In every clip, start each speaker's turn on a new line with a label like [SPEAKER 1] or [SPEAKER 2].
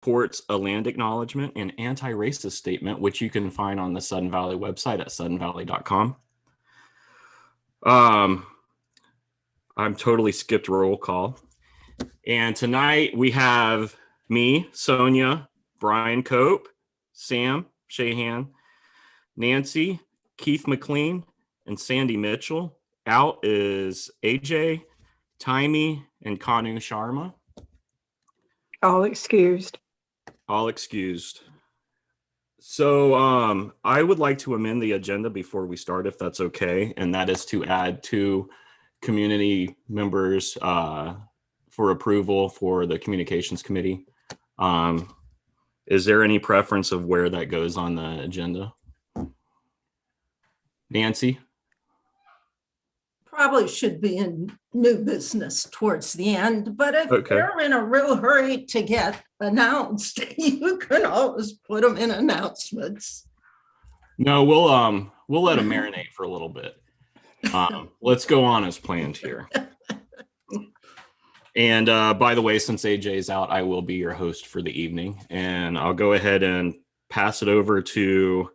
[SPEAKER 1] supports a land acknowledgement and anti-racist statement, which you can find on the Sudden Valley website at suddenvalley.com. I'm totally skipped roll call. And tonight we have me, Sonia, Brian Cope, Sam Shahan, Nancy, Keith McLean, and Sandy Mitchell. Out is AJ, Timey, and Kanu Sharma.
[SPEAKER 2] All excused.
[SPEAKER 1] All excused. So I would like to amend the agenda before we start, if that's okay. And that is to add 2 community members for approval for the communications committee. Is there any preference of where that goes on the agenda? Nancy?
[SPEAKER 3] Probably should be in new business towards the end, but if they're in a real hurry to get announced, you can always put them in announcements.
[SPEAKER 1] No, we'll let them marinate for a little bit. Let's go on as planned here. And by the way, since AJ is out, I will be your host for the evening, and I'll go ahead and pass it over to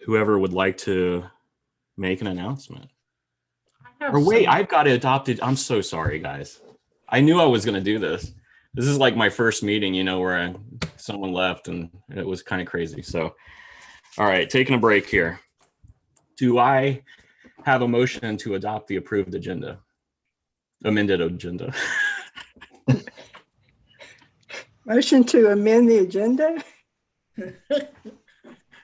[SPEAKER 1] whoever would like to make an announcement. Or wait, I've got it adopted. I'm so sorry, guys. I knew I was going to do this. This is like my first meeting, where someone left and it was kind of crazy. So, all right, taking a break here. Do I have a motion to adopt the approved agenda? Amended agenda.
[SPEAKER 2] Motion to amend the agenda?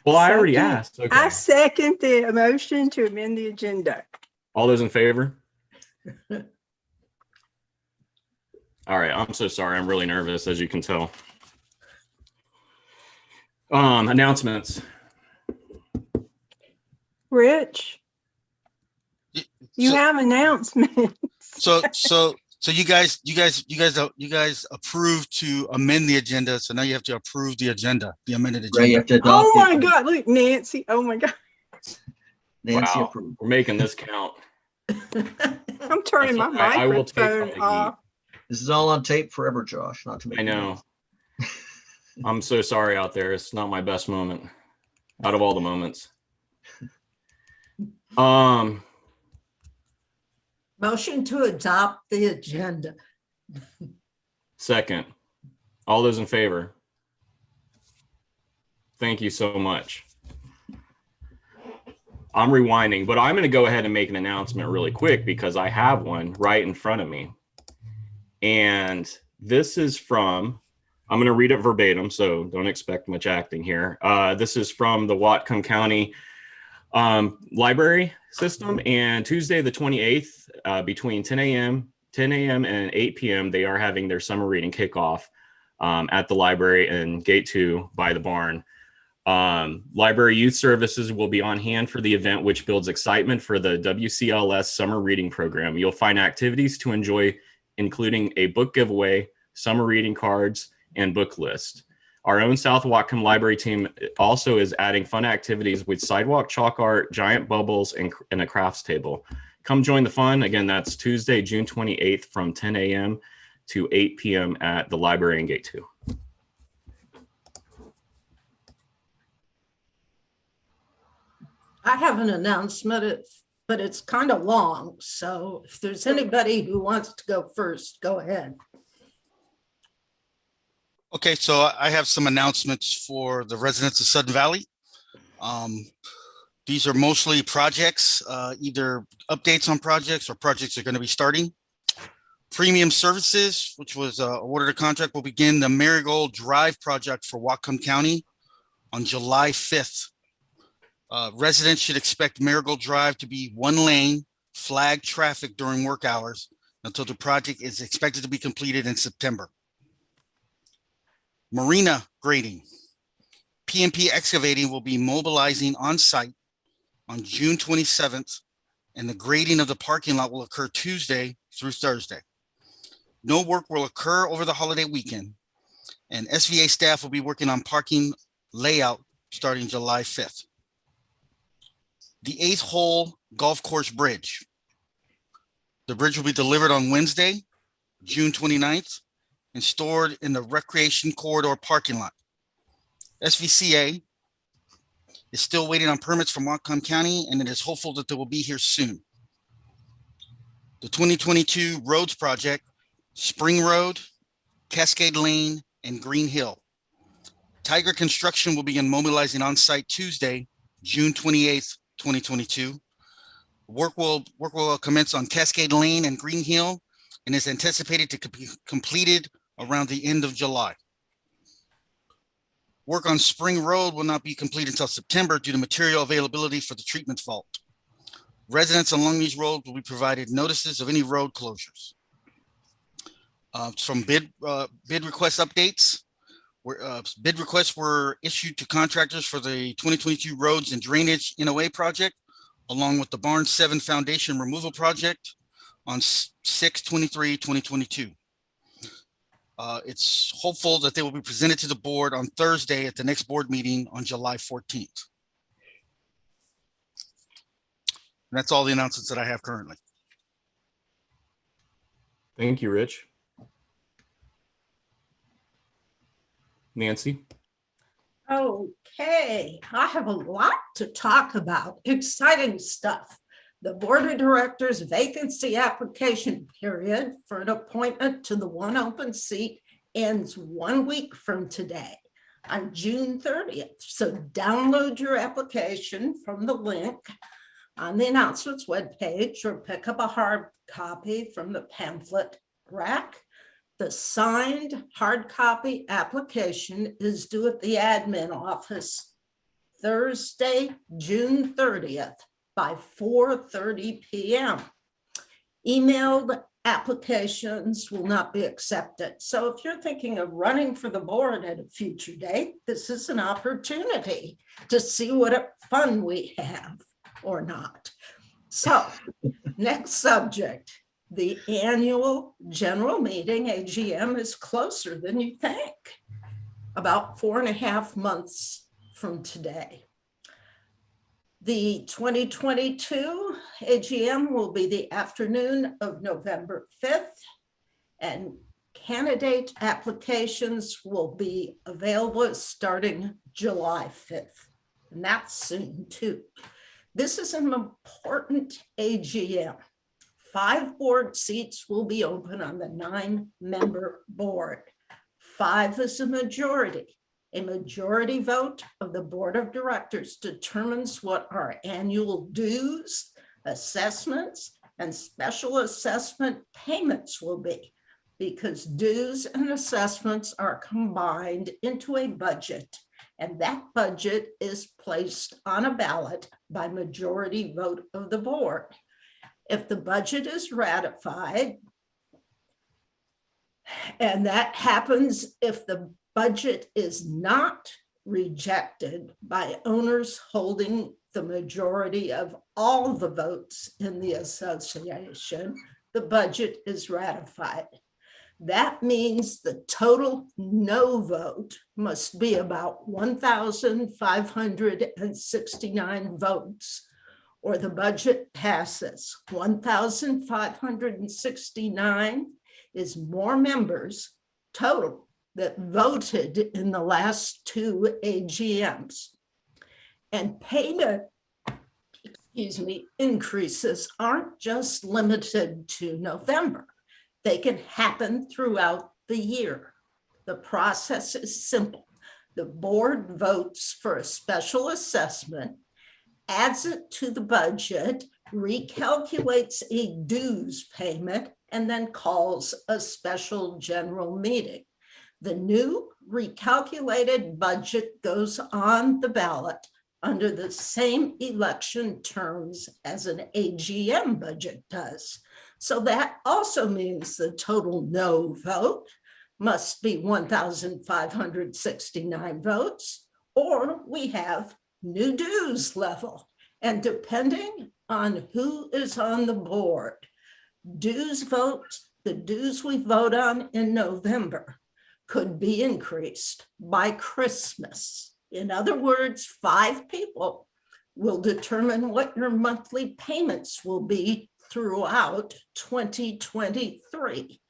[SPEAKER 1] Well, I already asked. Okay.
[SPEAKER 2] I second the motion to amend the agenda.
[SPEAKER 1] All those in favor? All right, I'm so sorry. I'm really nervous, as you can tell. Announcements.
[SPEAKER 2] Rich, you have announcements.
[SPEAKER 4] So you guys approved to amend the agenda. So now you have to approve the agenda, the amended agenda.
[SPEAKER 5] Right, you have to adopt
[SPEAKER 2] Oh my God! Look, Nancy. Oh my God.
[SPEAKER 5] Nancy
[SPEAKER 1] Wow,
[SPEAKER 5] approved.
[SPEAKER 1] we're making this count.
[SPEAKER 2] I'm turning my
[SPEAKER 1] I will take all
[SPEAKER 2] microphone
[SPEAKER 1] the
[SPEAKER 2] off.
[SPEAKER 5] This is all on tape forever, Josh. Not to make
[SPEAKER 1] I know. I'm so sorry out there. It's not my best moment out of all the moments.
[SPEAKER 3] Motion to adopt the agenda.
[SPEAKER 1] Second. All those in favor? Thank you so much. I'm rewinding, but I'm going to go ahead and make an announcement really quick because I have one right in front of me. And this is from, I'm going to read it verbatim, so don't expect much acting here. This is from the Whatcom County library system, and Tuesday the 28th between 10 a.m. and 8 p.m. they are having their summer reading kickoff at the library in Gate 2 by the barn. Library Youth Services will be on hand for the event, which builds excitement for the WCLS summer reading program. You'll find activities to enjoy, including a book giveaway, summer reading cards, and book list. Our own South Whatcom Library team also is adding fun activities with sidewalk chalk art, giant bubbles, and a crafts table. Come join the fun. Again, that's Tuesday, June 28th from 10 a.m. to 8 p.m. at the library in Gate 2.
[SPEAKER 3] I have an announcement, but it's kind of long. So if there's anybody who wants to go first, go ahead.
[SPEAKER 4] Okay, so I have some announcements for the residents of Sudden Valley. These are mostly projects, either updates on projects or projects are going to be starting. Premium Services, which was awarded a contract, will begin the Marigold Drive project for Whatcom County on July 5th. Residents should expect Marigold Drive to be one lane, flag traffic during work hours until the project is expected to be completed in September. Marina grading. PMP Excavating will be mobilizing on site on June 27th, and the grading of the parking lot will occur Tuesday through Thursday. No work will occur over the holiday weekend, and SVA staff will be working on parking layout starting July 5th. The 8th hole golf course bridge. The bridge will be delivered on Wednesday, June 29th, and stored in the recreation corridor parking lot. SVCA is still waiting on permits from Whatcom County, and it is hopeful that they will be here soon. The 2022 roads project, Spring Road, Cascade Lane, and Green Hill. Tiger Construction will begin mobilizing on site Tuesday, June 28th, 2022. Work will commence on Cascade Lane and Green Hill and is anticipated to be completed around the end of July. Work on Spring Road will not be complete until September due to material availability for the treatment fault. Residents along these roads will be provided notices of any road closures. Some bid request updates. Bid requests were issued to contractors for the 2022 roads and drainage NOA project, along with the Barnes 7 foundation removal project on 6/23/2022. It's hopeful that they will be presented to the board on Thursday at the next board meeting on July 14th. And that's all the announcements that I have currently.
[SPEAKER 1] Thank you, Rich. Nancy?
[SPEAKER 3] Okay, I have a lot to talk about. Exciting stuff. The Board of Directors vacancy application period for an appointment to the one open seat ends 1 week from today on June 30th. So download your application from the link on the announcements webpage or pick up a hard copy from the pamphlet rack. The signed hard copy application is due at the admin office Thursday, June 30th by 4:30 p.m. Emailed applications will not be accepted. So if you're thinking of running for the board at a future date, this is an opportunity to see what fun we have or not. So next subject. The annual general meeting, AGM, is closer than you think, about 4.5 months from today. The 2022 AGM will be the afternoon of November 5th, and candidate applications will be available starting July 5th, and that's soon too. This is an important AGM. 5 board seats will be open on the 9-member board. 5 is a majority. A majority vote of the board of directors determines what our annual dues, assessments, and special assessment payments will be, because dues and assessments are combined into a budget, and that budget is placed on a ballot by majority vote of the board. If the budget is ratified, and that happens if the budget is not rejected by owners holding the majority of all the votes in the association, the budget is ratified. That means the total no vote must be about 1,569 votes, or the budget passes. 1,569 is more members total that voted in the last 2 AGMs. And payment, increases aren't just limited to November. They can happen throughout the year. The process is simple. The board votes for a special assessment, adds it to the budget, recalculates a dues payment, and then calls a special general meeting. The new recalculated budget goes on the ballot under the same election terms as an AGM budget does. So that also means the total no vote must be 1,569 votes, or we have new dues level. And depending on who is on the board, dues votes, the dues we vote on in November could be increased by Christmas. In other words, 5 people will determine what your monthly payments will be throughout 2023.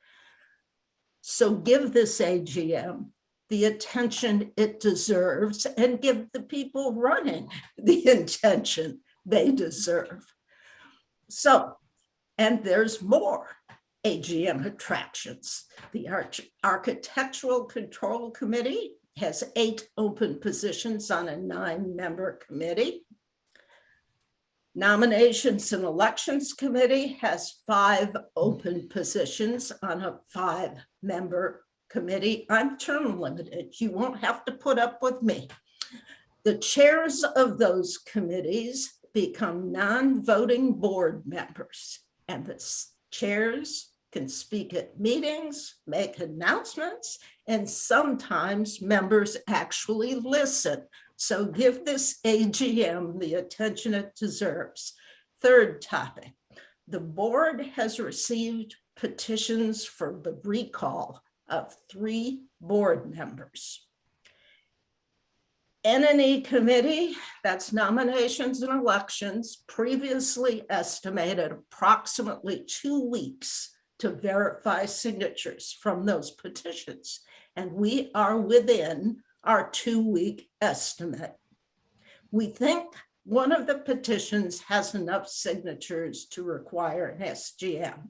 [SPEAKER 3] So give this AGM the attention it deserves and give the people running the attention they deserve. So, and there's more AGM attractions. The Architectural Control Committee has 8 open positions on a 9-member committee. Nominations and Elections Committee has 5 open positions on a 5-member committee. I'm term limited. You won't have to put up with me. The chairs of those committees become non-voting board members, and the chairs can speak at meetings, make announcements, and sometimes members actually listen. So give this AGM the attention it deserves. Third topic, the board has received petitions for the recall of 3 board members. N&E Committee, that's Nominations and Elections, previously estimated approximately 2 weeks to verify signatures from those petitions. And we are within our 2-week estimate. We think one of the petitions has enough signatures to require an SGM.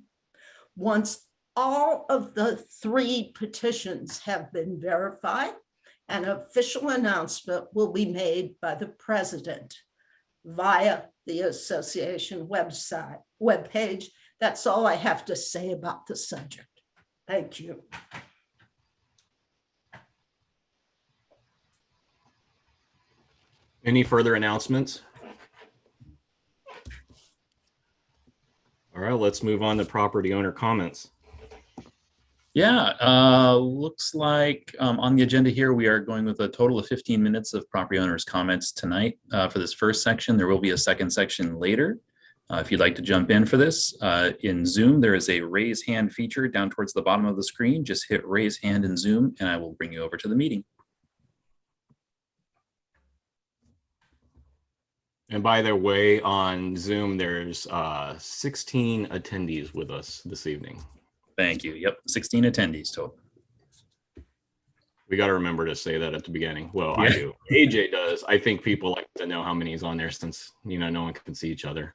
[SPEAKER 3] Once all of the 3 petitions have been verified, an official announcement will be made by the president via the association webpage. That's all I have to say about the subject. Thank you.
[SPEAKER 1] Any further announcements? All right, let's move on to property owner comments.
[SPEAKER 6] Yeah, looks like on the agenda here, we are going with a total of 15 minutes of property owners' comments tonight for this first section. There will be a second section later. If you'd like to jump in for this, in Zoom, there is a raise hand feature down towards the bottom of the screen. Just hit raise hand in Zoom and I will bring you over to the meeting.
[SPEAKER 1] And by the way, on Zoom, there's 16 attendees with us this evening.
[SPEAKER 6] Thank you. Yep, 16 attendees total.
[SPEAKER 1] We got to remember to say that at the beginning. Well,
[SPEAKER 6] Yeah.
[SPEAKER 1] I do. AJ does. I think people like to know how many is on there since, you know, no one can see each other.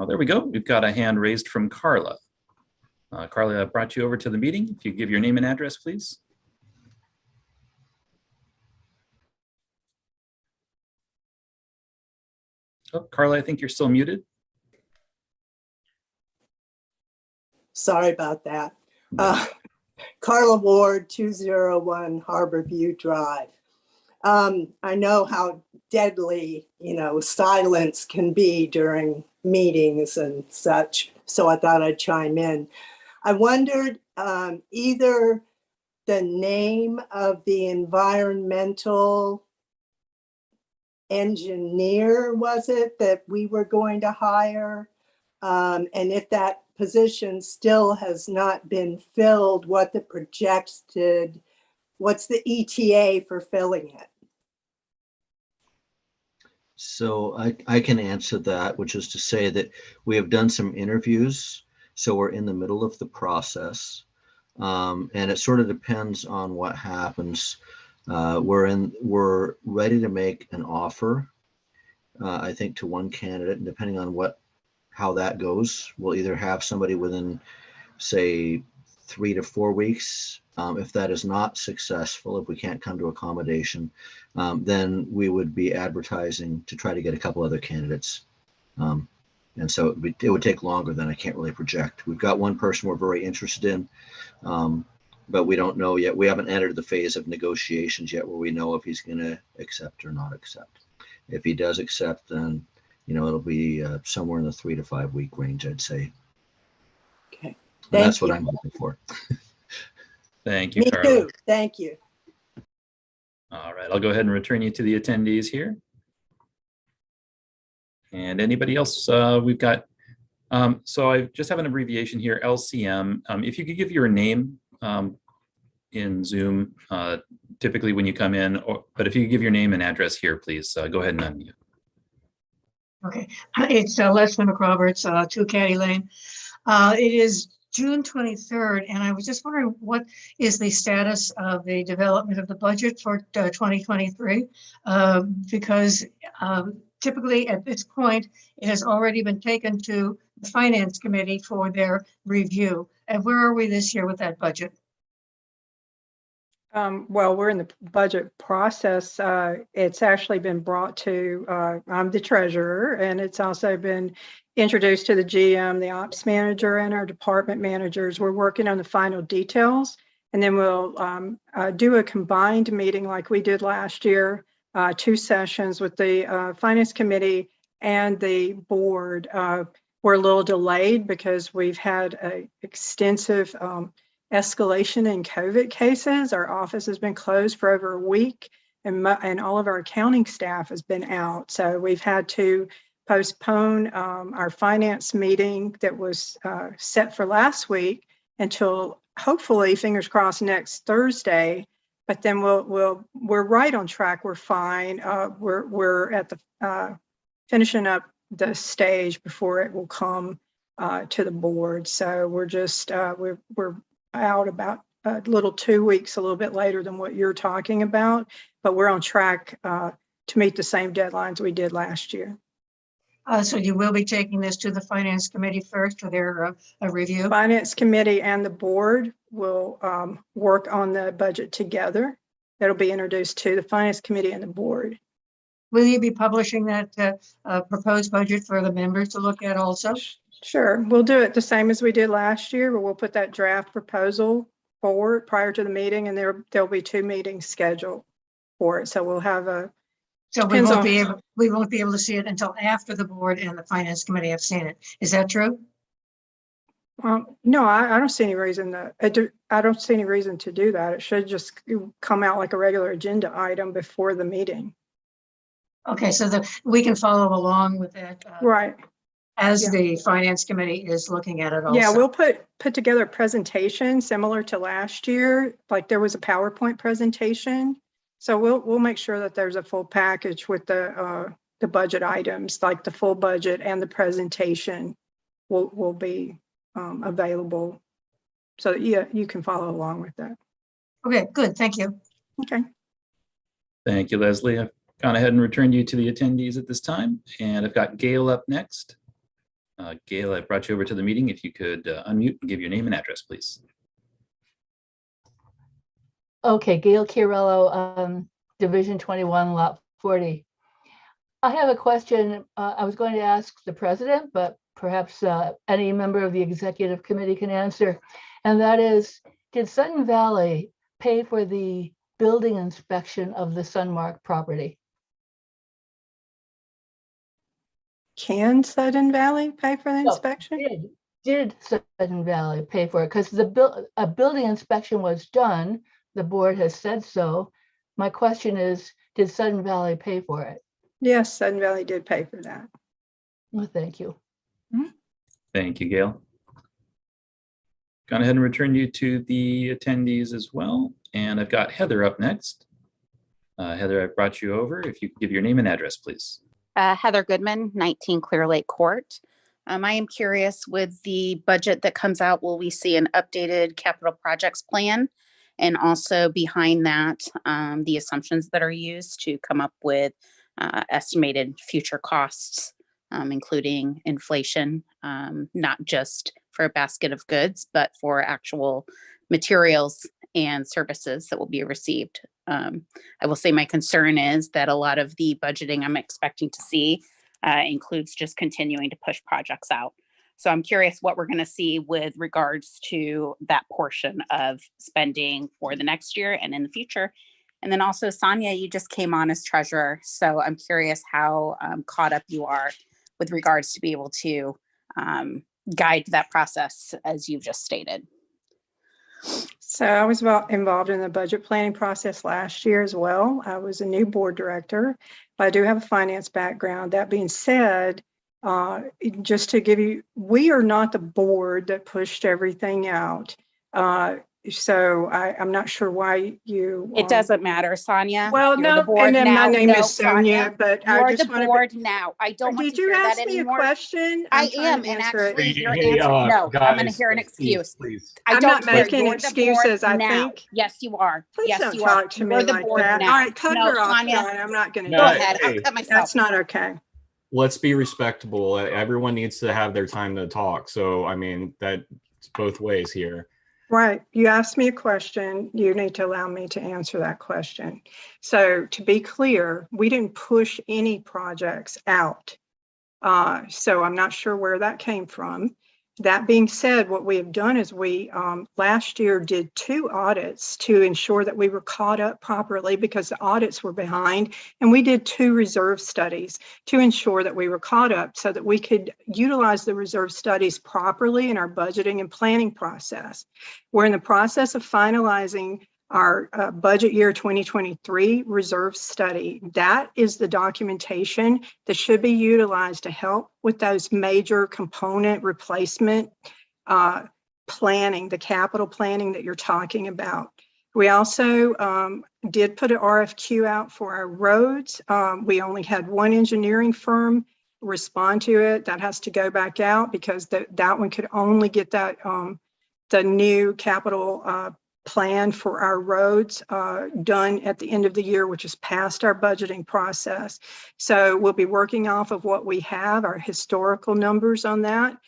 [SPEAKER 6] There we go. We've got a hand raised from Carla. Carla, I brought you over to the meeting. If you give your name and address, please. Oh, Carla, I think you're still muted.
[SPEAKER 7] Sorry about that. Carla Ward, 201 Harborview Drive. I know how deadly, silence can be during meetings and such, so I thought I'd chime in. I wondered either the name of the environmental engineer, was it, that we were going to hire? And if that position still has not been filled, what's the ETA for filling it?
[SPEAKER 5] So I can answer that, which is to say that we have done some interviews. So we're in the middle of the process. And it sort of depends on what happens. We're ready to make an offer, I think, to one candidate, and depending on how that goes, we'll either have somebody within, say, 3 to 4 weeks. If that is not successful, if we can't come to accommodation, then we would be advertising to try to get a couple other candidates. And so it would take longer than I can't really project. We've got one person we're very interested in, but we don't know yet. We haven't entered the phase of negotiations yet where we know if he's going to accept or not accept. If he does accept, then it'll be somewhere in the 3 to 5 week range, I'd say.
[SPEAKER 7] Okay.
[SPEAKER 5] That's what I'm looking for.
[SPEAKER 6] Thank you,
[SPEAKER 7] Me
[SPEAKER 6] Carla.
[SPEAKER 7] too. Thank you.
[SPEAKER 6] All right, I'll go ahead and return you to the attendees here. And anybody else we've got? So I just have an abbreviation here, LCM. If you could give your name in Zoom, typically when you come in, but if you give your name and address here, please go ahead and unmute.
[SPEAKER 8] Okay, it's Leslie McRoberts, 2 Caddy Lane. It is June 23rd, and I was just wondering what is the status of the development of the budget for 2023? Because typically at this point, it has already been taken to the Finance Committee for their review. And where are we this year with that budget?
[SPEAKER 2] Well, we're in the budget process. It's actually been brought to, I'm the treasurer, and it's also been introduced to the GM, the ops manager, and our department managers. We're working on the final details, and then we'll do a combined meeting like we did last year, 2 sessions with the Finance Committee and the board. We're a little delayed because we've had an extensive escalation in COVID cases. Our office has been closed for over a week, and all of our accounting staff has been out. So we've had to postpone our finance meeting that was set for last week until hopefully, fingers crossed, next Thursday. But then we're right on track. We're fine. We're at the finishing up the stage before it will come to the board. So we're just we're out about a little 2 weeks, a little bit later than what you're talking about, but we're on track to meet the same deadlines we did last year.
[SPEAKER 8] So you will be taking this to the Finance Committee first for their review?
[SPEAKER 2] Finance Committee and the board will work on the budget together. That'll be introduced to the Finance Committee and the board.
[SPEAKER 8] Will you be publishing that proposed budget for the members to look at also?
[SPEAKER 2] Sure, we'll do it the same as we did last year, but we'll put that draft proposal forward prior to the meeting, and there'll be 2 meetings scheduled for it. So we'll have a.
[SPEAKER 8] So we won't be able to see it until after the board and the Finance Committee have seen it. Is that true?
[SPEAKER 2] No, I don't see any reason I don't see any reason to do that. It should just come out like a regular agenda item before the meeting.
[SPEAKER 8] Okay, so we can follow along with that.
[SPEAKER 2] Right.
[SPEAKER 8] As the Finance Committee is looking at it also.
[SPEAKER 2] Yeah, we'll put together a presentation similar to last year. Like there was a PowerPoint presentation. So we'll make sure that there's a full package with the budget items, like the full budget and the presentation will be available. So yeah, you can follow along with that.
[SPEAKER 8] Okay, good. Thank you.
[SPEAKER 2] Okay.
[SPEAKER 6] Thank you, Leslie. I've gone ahead and returned you to the attendees at this time, and I've got Gail up next. Gail, I brought you over to the meeting. If you could unmute and give your name and address, please.
[SPEAKER 9] Okay, Gail Chiarello, Division 21, Lot 40. I have a question I was going to ask the president, but perhaps any member of the executive committee can answer. And that is, did Sutton Valley pay for the building inspection of the Sunmark property?
[SPEAKER 2] Can Sutton Valley pay for the inspection?
[SPEAKER 9] Did Sutton Valley pay for it? Because a building inspection was done. The board has said so. My question is, did Sutton Valley pay for it?
[SPEAKER 2] Yes, Sutton Valley did pay for that.
[SPEAKER 9] Well, thank you.
[SPEAKER 6] Thank you, Gail. Gone ahead and returned you to the attendees as well. And I've got Heather up next. Heather, I brought you over. If you could give your name and address, please.
[SPEAKER 10] Heather Goodman, 19 Clear Lake Court. I am curious, with the budget that comes out, will we see an updated capital projects plan? And also behind that, the assumptions that are used to come up with estimated future costs, including inflation, not just for a basket of goods, but for actual materials and services that will be received. I will say my concern is that a lot of the budgeting I'm expecting to see includes just continuing to push projects out. So I'm curious what we're going to see with regards to that portion of spending for the next year and in the future. And then also, Sonia, you just came on as treasurer. So I'm curious how caught up you are with regards to be able to guide that process as you've just stated.
[SPEAKER 2] So I was involved in the budget planning process last year as well. I was a new board director, but I do have a finance background. That being said, just to give you, we are not the board that pushed everything out. So I'm not sure why you.
[SPEAKER 10] It doesn't matter, Sonia.
[SPEAKER 2] Well,
[SPEAKER 10] You're the
[SPEAKER 2] no,
[SPEAKER 10] board
[SPEAKER 2] and then my
[SPEAKER 10] now.
[SPEAKER 2] name
[SPEAKER 10] No,
[SPEAKER 2] is Sonia, but I
[SPEAKER 10] You're
[SPEAKER 2] just
[SPEAKER 10] the
[SPEAKER 2] want to.
[SPEAKER 10] board now. I don't want
[SPEAKER 2] Did
[SPEAKER 10] to
[SPEAKER 2] you
[SPEAKER 10] hear that
[SPEAKER 2] ask me a
[SPEAKER 10] anymore.
[SPEAKER 2] question?
[SPEAKER 10] I
[SPEAKER 2] I'm trying
[SPEAKER 10] am,
[SPEAKER 2] to
[SPEAKER 10] and
[SPEAKER 2] answer it.
[SPEAKER 10] actually your
[SPEAKER 1] Hey,
[SPEAKER 10] answer, no, I'm gonna
[SPEAKER 1] guys,
[SPEAKER 10] hear an
[SPEAKER 1] please,
[SPEAKER 10] excuse.
[SPEAKER 1] please.
[SPEAKER 10] I
[SPEAKER 2] I'm
[SPEAKER 10] don't
[SPEAKER 2] not
[SPEAKER 10] care.
[SPEAKER 2] making
[SPEAKER 10] You're the board
[SPEAKER 2] excuses, I
[SPEAKER 10] now.
[SPEAKER 2] think.
[SPEAKER 10] Yes, you are.
[SPEAKER 2] Please
[SPEAKER 10] Yes,
[SPEAKER 2] don't
[SPEAKER 10] you are.
[SPEAKER 2] talk to
[SPEAKER 10] You're
[SPEAKER 2] me
[SPEAKER 10] the
[SPEAKER 2] like
[SPEAKER 10] board
[SPEAKER 2] that.
[SPEAKER 10] now.
[SPEAKER 2] All right, cut
[SPEAKER 10] No,
[SPEAKER 2] her off,
[SPEAKER 10] Sonia,
[SPEAKER 2] John. I'm not going to
[SPEAKER 10] go
[SPEAKER 2] do
[SPEAKER 1] No,
[SPEAKER 10] ahead. I'll
[SPEAKER 1] hey,
[SPEAKER 10] cut myself.
[SPEAKER 2] That's not okay.
[SPEAKER 1] let's be respectable. Everyone needs to have their time to talk. So, I mean, that's both ways here.
[SPEAKER 2] Right. You asked me a question. You need to allow me to answer that question. So to be clear, we didn't push any projects out. So I'm not sure where that came from. That being said, what we have done is we last year did 2 audits to ensure that we were caught up properly because the audits were behind. And we did 2 reserve studies to ensure that we were caught up so that we could utilize the reserve studies properly in our budgeting and planning process. We're in the process of finalizing our budget year 2023 reserve study. That is the documentation that should be utilized to help with those major component replacement planning, the capital planning that you're talking about. We also did put an RFQ out for our roads. We only had 1 engineering firm respond to it. That has to go back out because that one could only get that the new capital plan for our roads done at the end of the year, which is past our budgeting process. So we'll be working off of what we have, our historical numbers on that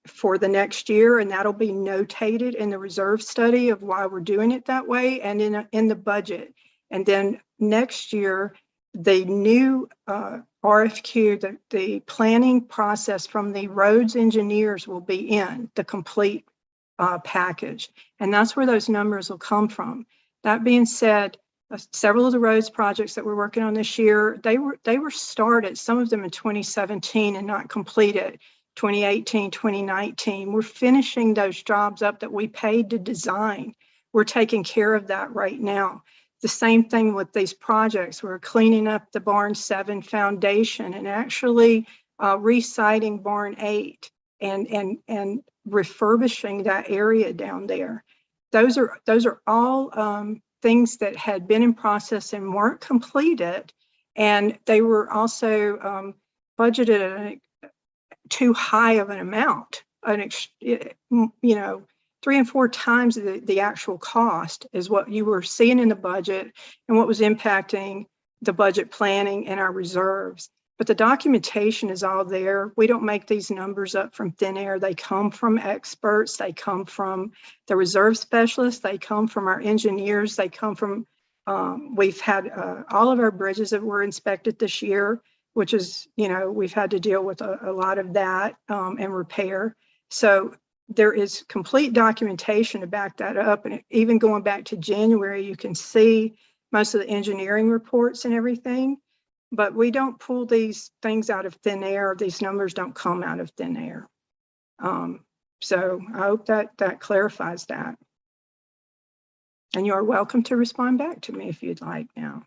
[SPEAKER 2] for the next year, and that'll be notated in the reserve study of why we're doing it that way and in the budget. And then next year, the new RFQ, the planning process from the roads engineers will be in the complete package. And that's where those numbers will come from. That being said, several of the roads projects that we're working on this year, they were started, some of them in 2017 and not completed, 2018, 2019. We're finishing those jobs up that we paid to design. We're taking care of that right now. The same thing with these projects. We're cleaning up the Barn 7 foundation and actually reciting Barn 8 and refurbishing that area down there. Those are all things that had been in process and weren't completed, and they were also budgeted at too high of an amount. You know, 3 and 4 times the actual cost is what you were seeing in the budget and what was impacting the budget planning and our reserves. But the documentation is all there. We don't make these numbers up from thin air. They come from experts. They come from the reserve specialists. They come from our engineers. They come from, we've had all of our bridges that were inspected this year, which is, you know, we've had to deal with a lot of that and repair. So there is complete documentation to back that up. And even going back to January, you can see most of the engineering reports and everything. But we don't pull these things out of thin air. These numbers don't come out of thin air. So I hope that clarifies that. And you are welcome to respond back to me if you'd like now.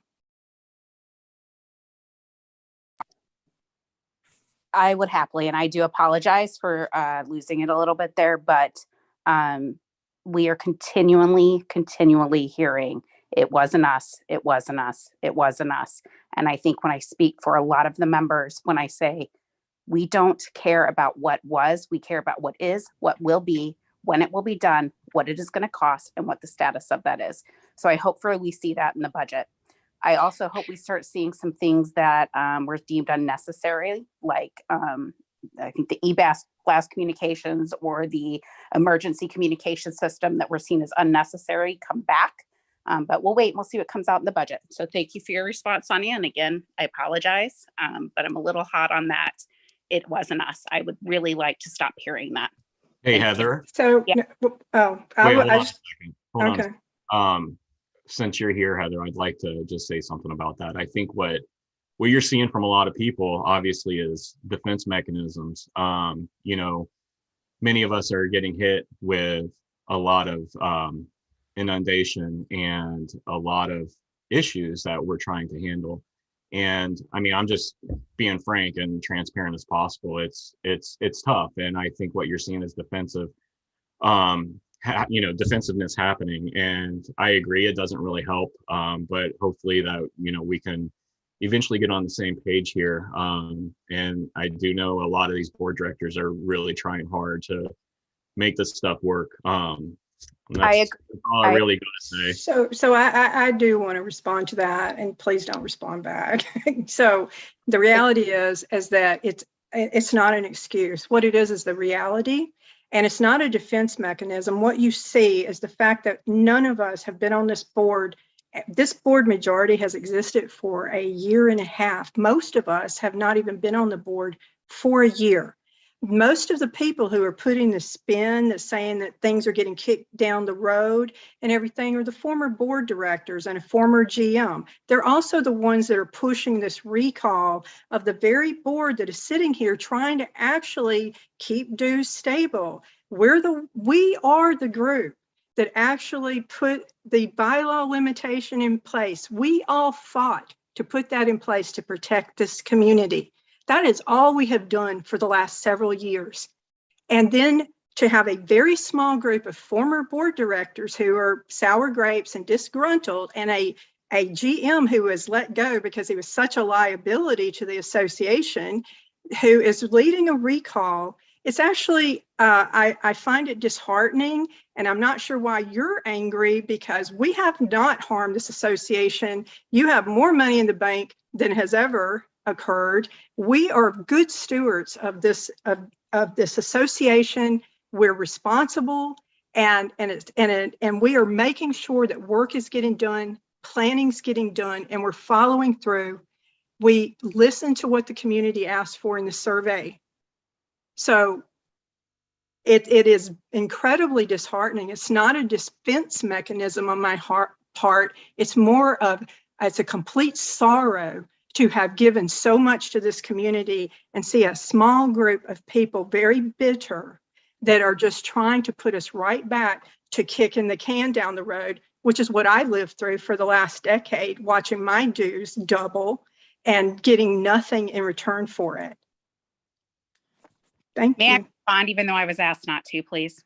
[SPEAKER 10] I would happily, and I do apologize for losing it a little bit there, but we are continually hearing it wasn't us, it wasn't us, it wasn't us. And I think when I speak for a lot of the members, when I say we don't care about what was, we care about what is, what will be, when it will be done, what it is going to cost, and what the status of that is. So I hope we see that in the budget. I also hope we start seeing some things that were deemed unnecessary, like I think the EBAS blast communications or the emergency communication system that we're seeing as unnecessary come back. But we'll wait and we'll see what comes out in the budget. So thank you for your response, Sonia. And again, I apologize, but I'm a little hot on that. It wasn't us. I would really like to stop hearing that.
[SPEAKER 1] Hey,
[SPEAKER 10] Thank you.
[SPEAKER 1] Heather.
[SPEAKER 2] So,
[SPEAKER 10] Yeah.
[SPEAKER 2] hold
[SPEAKER 1] on a second. Hold
[SPEAKER 2] okay.
[SPEAKER 1] on. Since you're here, Heather, I'd like to just say something about that. I think what you're seeing from a lot of people, obviously, is defense mechanisms. You know, many of us are getting hit with a lot of inundation and a lot of issues that we're trying to handle. And I mean, I'm just being frank and transparent as possible. It's tough. And I think what you're seeing is defensive defensiveness happening. And I agree, it doesn't really help. But hopefully that, we can eventually get on the same page here. And I do know a lot of these board directors are really trying hard to make this stuff work. That's all I really got to say.
[SPEAKER 2] So I do want to respond to that, and please don't respond back. So the reality is that it's not an excuse. What it is the reality, and it's not a defense mechanism. What you see is the fact that none of us have been on this board. This board majority has existed for a year and a half. Most of us have not even been on the board for a year. Most of the people who are putting the spin that's saying that things are getting kicked down the road and everything are the former board directors and a former GM. They're also the ones that are pushing this recall of the very board that is sitting here trying to actually keep dues stable. We are the group that actually put the bylaw limitation in place. We all fought to put that in place to protect this community. That is all we have done for the last several years. And then to have a very small group of former board directors who are sour grapes and disgruntled, and a GM who was let go because he was such a liability to the association, who is leading a recall. It's actually, I find it disheartening, and I'm not sure why you're angry, because we have not harmed this association. You have more money in the bank than has ever occurred. We are good stewards of this association. We're responsible, and we are making sure that work is getting done, planning's getting done, and we're following through. We listen to what the community asked for in the survey. So it is incredibly disheartening. It's not a defense mechanism on my part. It's more of, it's a complete sorrow to have given so much to this community and see a small group of people, very bitter, that are just trying to put us right back to kicking the can down the road, which is what I lived through for the last decade, watching my dues double and getting nothing in return for it. Thank you.
[SPEAKER 10] May I respond, even though I was asked not to, please?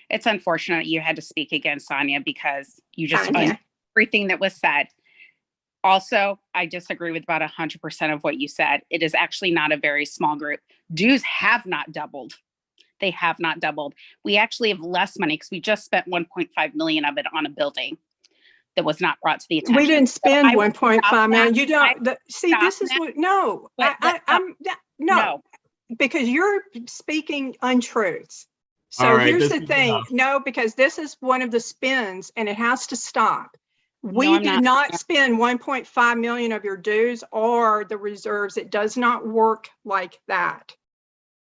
[SPEAKER 10] It's unfortunate you had to speak again, Sonia, because you just everything that was said. Also, I disagree with about 100% of what you said. It is actually not a very small group. Dues have not doubled. They have not doubled. We actually have less money because we just spent 1.5 million of it on a building that was not brought to the attention.
[SPEAKER 2] We didn't spend 1.5 million. You don't see. This is what. No, no, because you're speaking untruths. So here's the thing. No, because this is one of the spins, and it has to stop. We did not spend 1.5 million of your dues or the reserves. It does not work like that.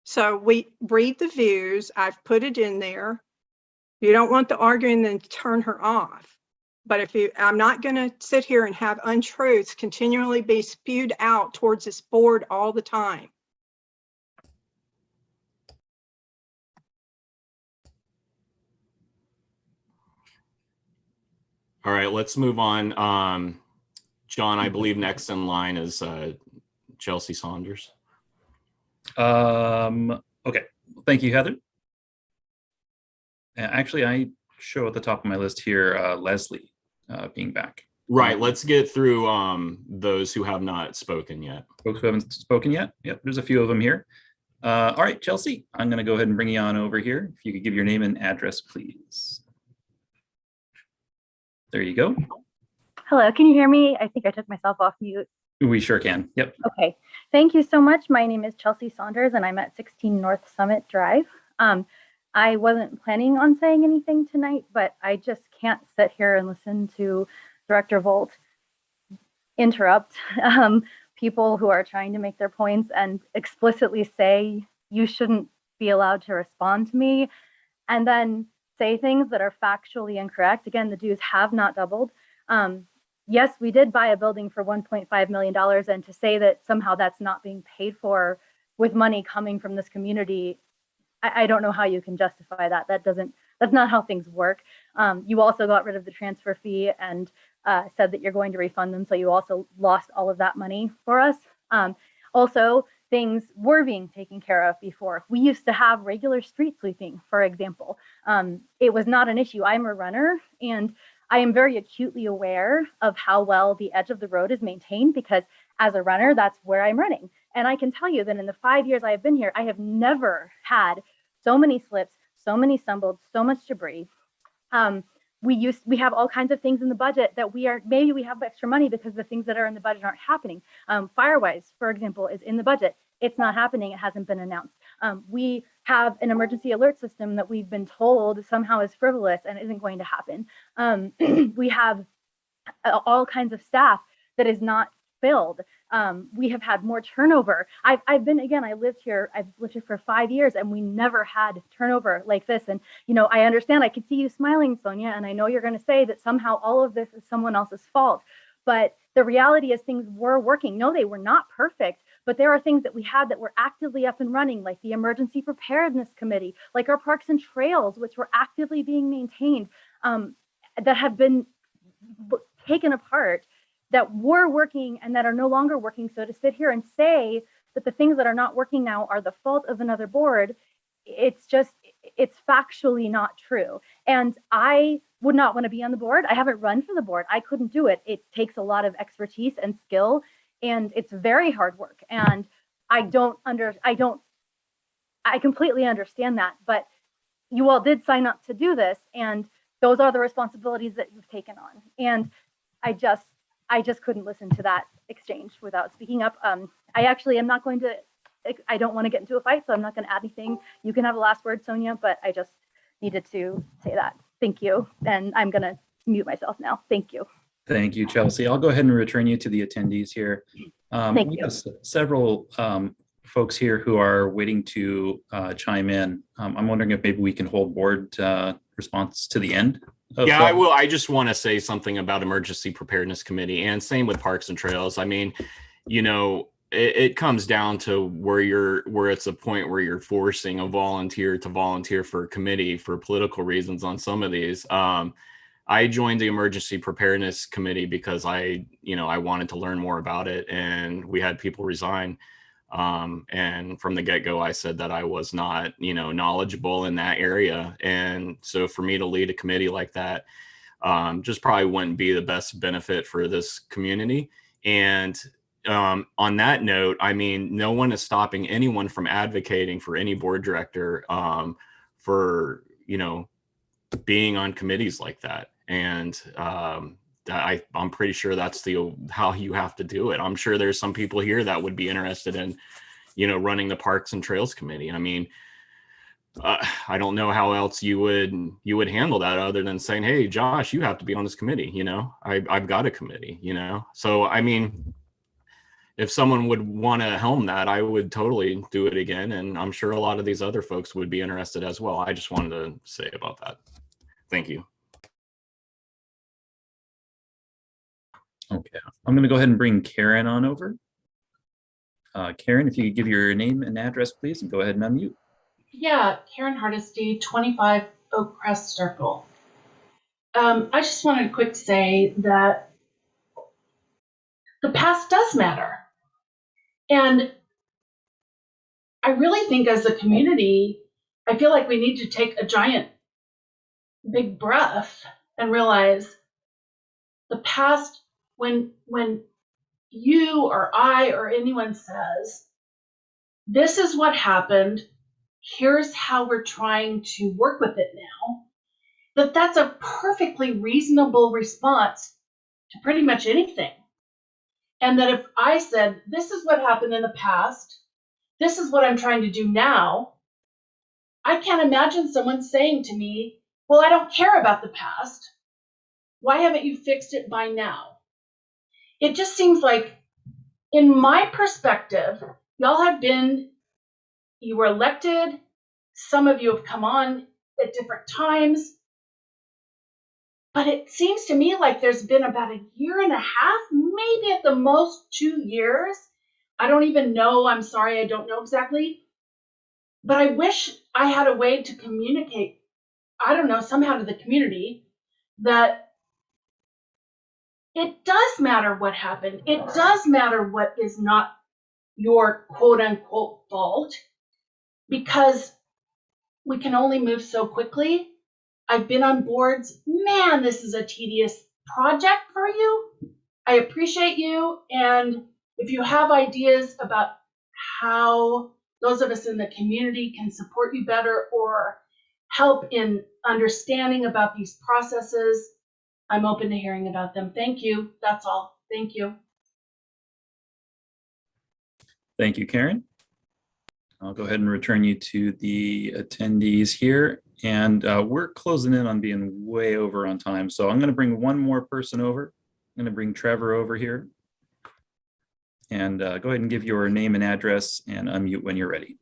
[SPEAKER 2] So we read the views. I've put it in there. If you don't want the arguing, then turn her off. But I'm not going to sit here and have untruths continually be spewed out towards this board all the time.
[SPEAKER 1] All right, let's move on. John, I believe next in line is Chelsea Saunders.
[SPEAKER 6] Okay, thank you, Heather. Actually, I show at the top of my list here Leslie being back.
[SPEAKER 1] Right, let's get through those who have not spoken yet.
[SPEAKER 6] Folks who haven't spoken yet? Yep, there's a few of them here. All right, Chelsea, I'm going to go ahead and bring you on over here. If you could give your name and address, please. There you go.
[SPEAKER 11] Hello, can you hear me? I think I took myself off mute.
[SPEAKER 6] We sure can. Yep.
[SPEAKER 11] Okay. Thank you so much. My name is Chelsea Saunders, and I'm at 16 North Summit Drive. I wasn't planning on saying anything tonight, but I just can't sit here and listen to Director Volt interrupt people who are trying to make their points and explicitly say you shouldn't be allowed to respond to me, and then say things that are factually incorrect. Again, the dues have not doubled. Yes, we did buy a building for $1.5 million, and to say that somehow that's not being paid for with money coming from this community, I don't know how you can justify that. That's not how things work. You also got rid of the transfer fee and said that you're going to refund them, so you also lost all of that money for us. Also, things were being taken care of before. We used to have regular street sweeping, for example. It was not an issue. I'm a runner, and I am very acutely aware of how well the edge of the road is maintained, because as a runner, that's where I'm running. And I can tell you that in the 5 years I have been here, I have never had so many slips, so many stumbled, so much debris. We have all kinds of things in the budget that maybe we have extra money because the things that are in the budget aren't happening. Firewise, for example, is in the budget. It's not happening. It hasn't been announced. We have an emergency alert system that we've been told somehow is frivolous and isn't going to happen. We have all kinds of staff that is not filled. We have had more turnover. I've lived here for 5 years, and we never had turnover like this. And, I understand, I can see you smiling, Sonia, and I know you're going to say that somehow all of this is someone else's fault. But the reality is things were working. No, they were not perfect, but there are things that we had that were actively up and running, like the Emergency Preparedness Committee, like our parks and trails, which were actively being maintained, that have been taken apart, that were working and that are no longer working. So to sit here and say that the things that are not working now are the fault of another board, it's factually not true. And I would not want to be on the board. I haven't run for the board. I couldn't do it. It takes a lot of expertise and skill, and it's very hard work. And I completely understand that, but you all did sign up to do this, and those are the responsibilities that you've taken on. And I just couldn't listen to that exchange without speaking up. I actually am not going to, I don't want to get into a fight, so I'm not going to add anything. You can have the last word, Sonia, but I just needed to say that. Thank you. And I'm going to mute myself now. Thank you.
[SPEAKER 6] Thank you, Chelsea. I'll go ahead and return you to the attendees here.
[SPEAKER 11] Thank
[SPEAKER 6] we
[SPEAKER 11] you.
[SPEAKER 6] have several folks here who are waiting to chime in. I'm wondering if maybe we can hold board response to the end.
[SPEAKER 1] Yeah, I will. I just want to say something about Emergency Preparedness Committee, and same with Parks and Trails. I mean, it comes down to where it's a point where you're forcing a volunteer to volunteer for a committee for political reasons on some of these. I joined the Emergency Preparedness Committee because I wanted to learn more about it, and we had people resign. And from the get-go, I said that I was not, knowledgeable in that area. And so for me to lead a committee like that, just probably wouldn't be the best benefit for this community. And on that note, I mean, no one is stopping anyone from advocating for any board director for, being on committees like that. And I'm pretty sure that's how you have to do it. I'm sure there's some people here that would be interested in, running the Parks and Trails Committee. I mean, I don't know how else you would handle that other than saying, hey, Josh, you have to be on this committee. I've got a committee, So, I mean, if someone would want to helm that, I would totally do it again. And I'm sure a lot of these other folks would be interested as well. I just wanted to say about that. Thank you.
[SPEAKER 6] Okay, I'm going to go ahead and bring Karen on over. Karen, if you could give your name and address, please, and go ahead and unmute.
[SPEAKER 12] Yeah, Karen Hardesty, 25 Oak Crest Circle. I just wanted to quick say that the past does matter. And I really think as a community, I feel like we need to take a giant big breath and realize the past, when you or I or anyone says, this is what happened, here's how we're trying to work with it now, that's a perfectly reasonable response to pretty much anything. And that if I said, this is what happened in the past, this is what I'm trying to do now, I can't imagine someone saying to me, well, I don't care about the past. Why haven't you fixed it by now? It just seems like, in my perspective, you were elected, some of you have come on at different times, but it seems to me like there's been about 1.5 years, maybe at the most 2 years. I don't even know. I'm sorry, I don't know exactly. But I wish I had a way to communicate, I don't know, somehow to the community that it does matter what happened. It does matter what is not your quote unquote fault, because we can only move so quickly. I've been on boards. Man, this is a tedious project for you. I appreciate you. And if you have ideas about how those of us in the community can support you better or help in understanding about these processes, I'm open to hearing about them. Thank you. That's all. Thank you.
[SPEAKER 6] Thank you, Karen. I'll go ahead and return you to the attendees here. And we're closing in on being way over on time. So I'm going to bring one more person over. I'm going to bring Trevor over here. And go ahead and give your name and address and unmute when you're ready.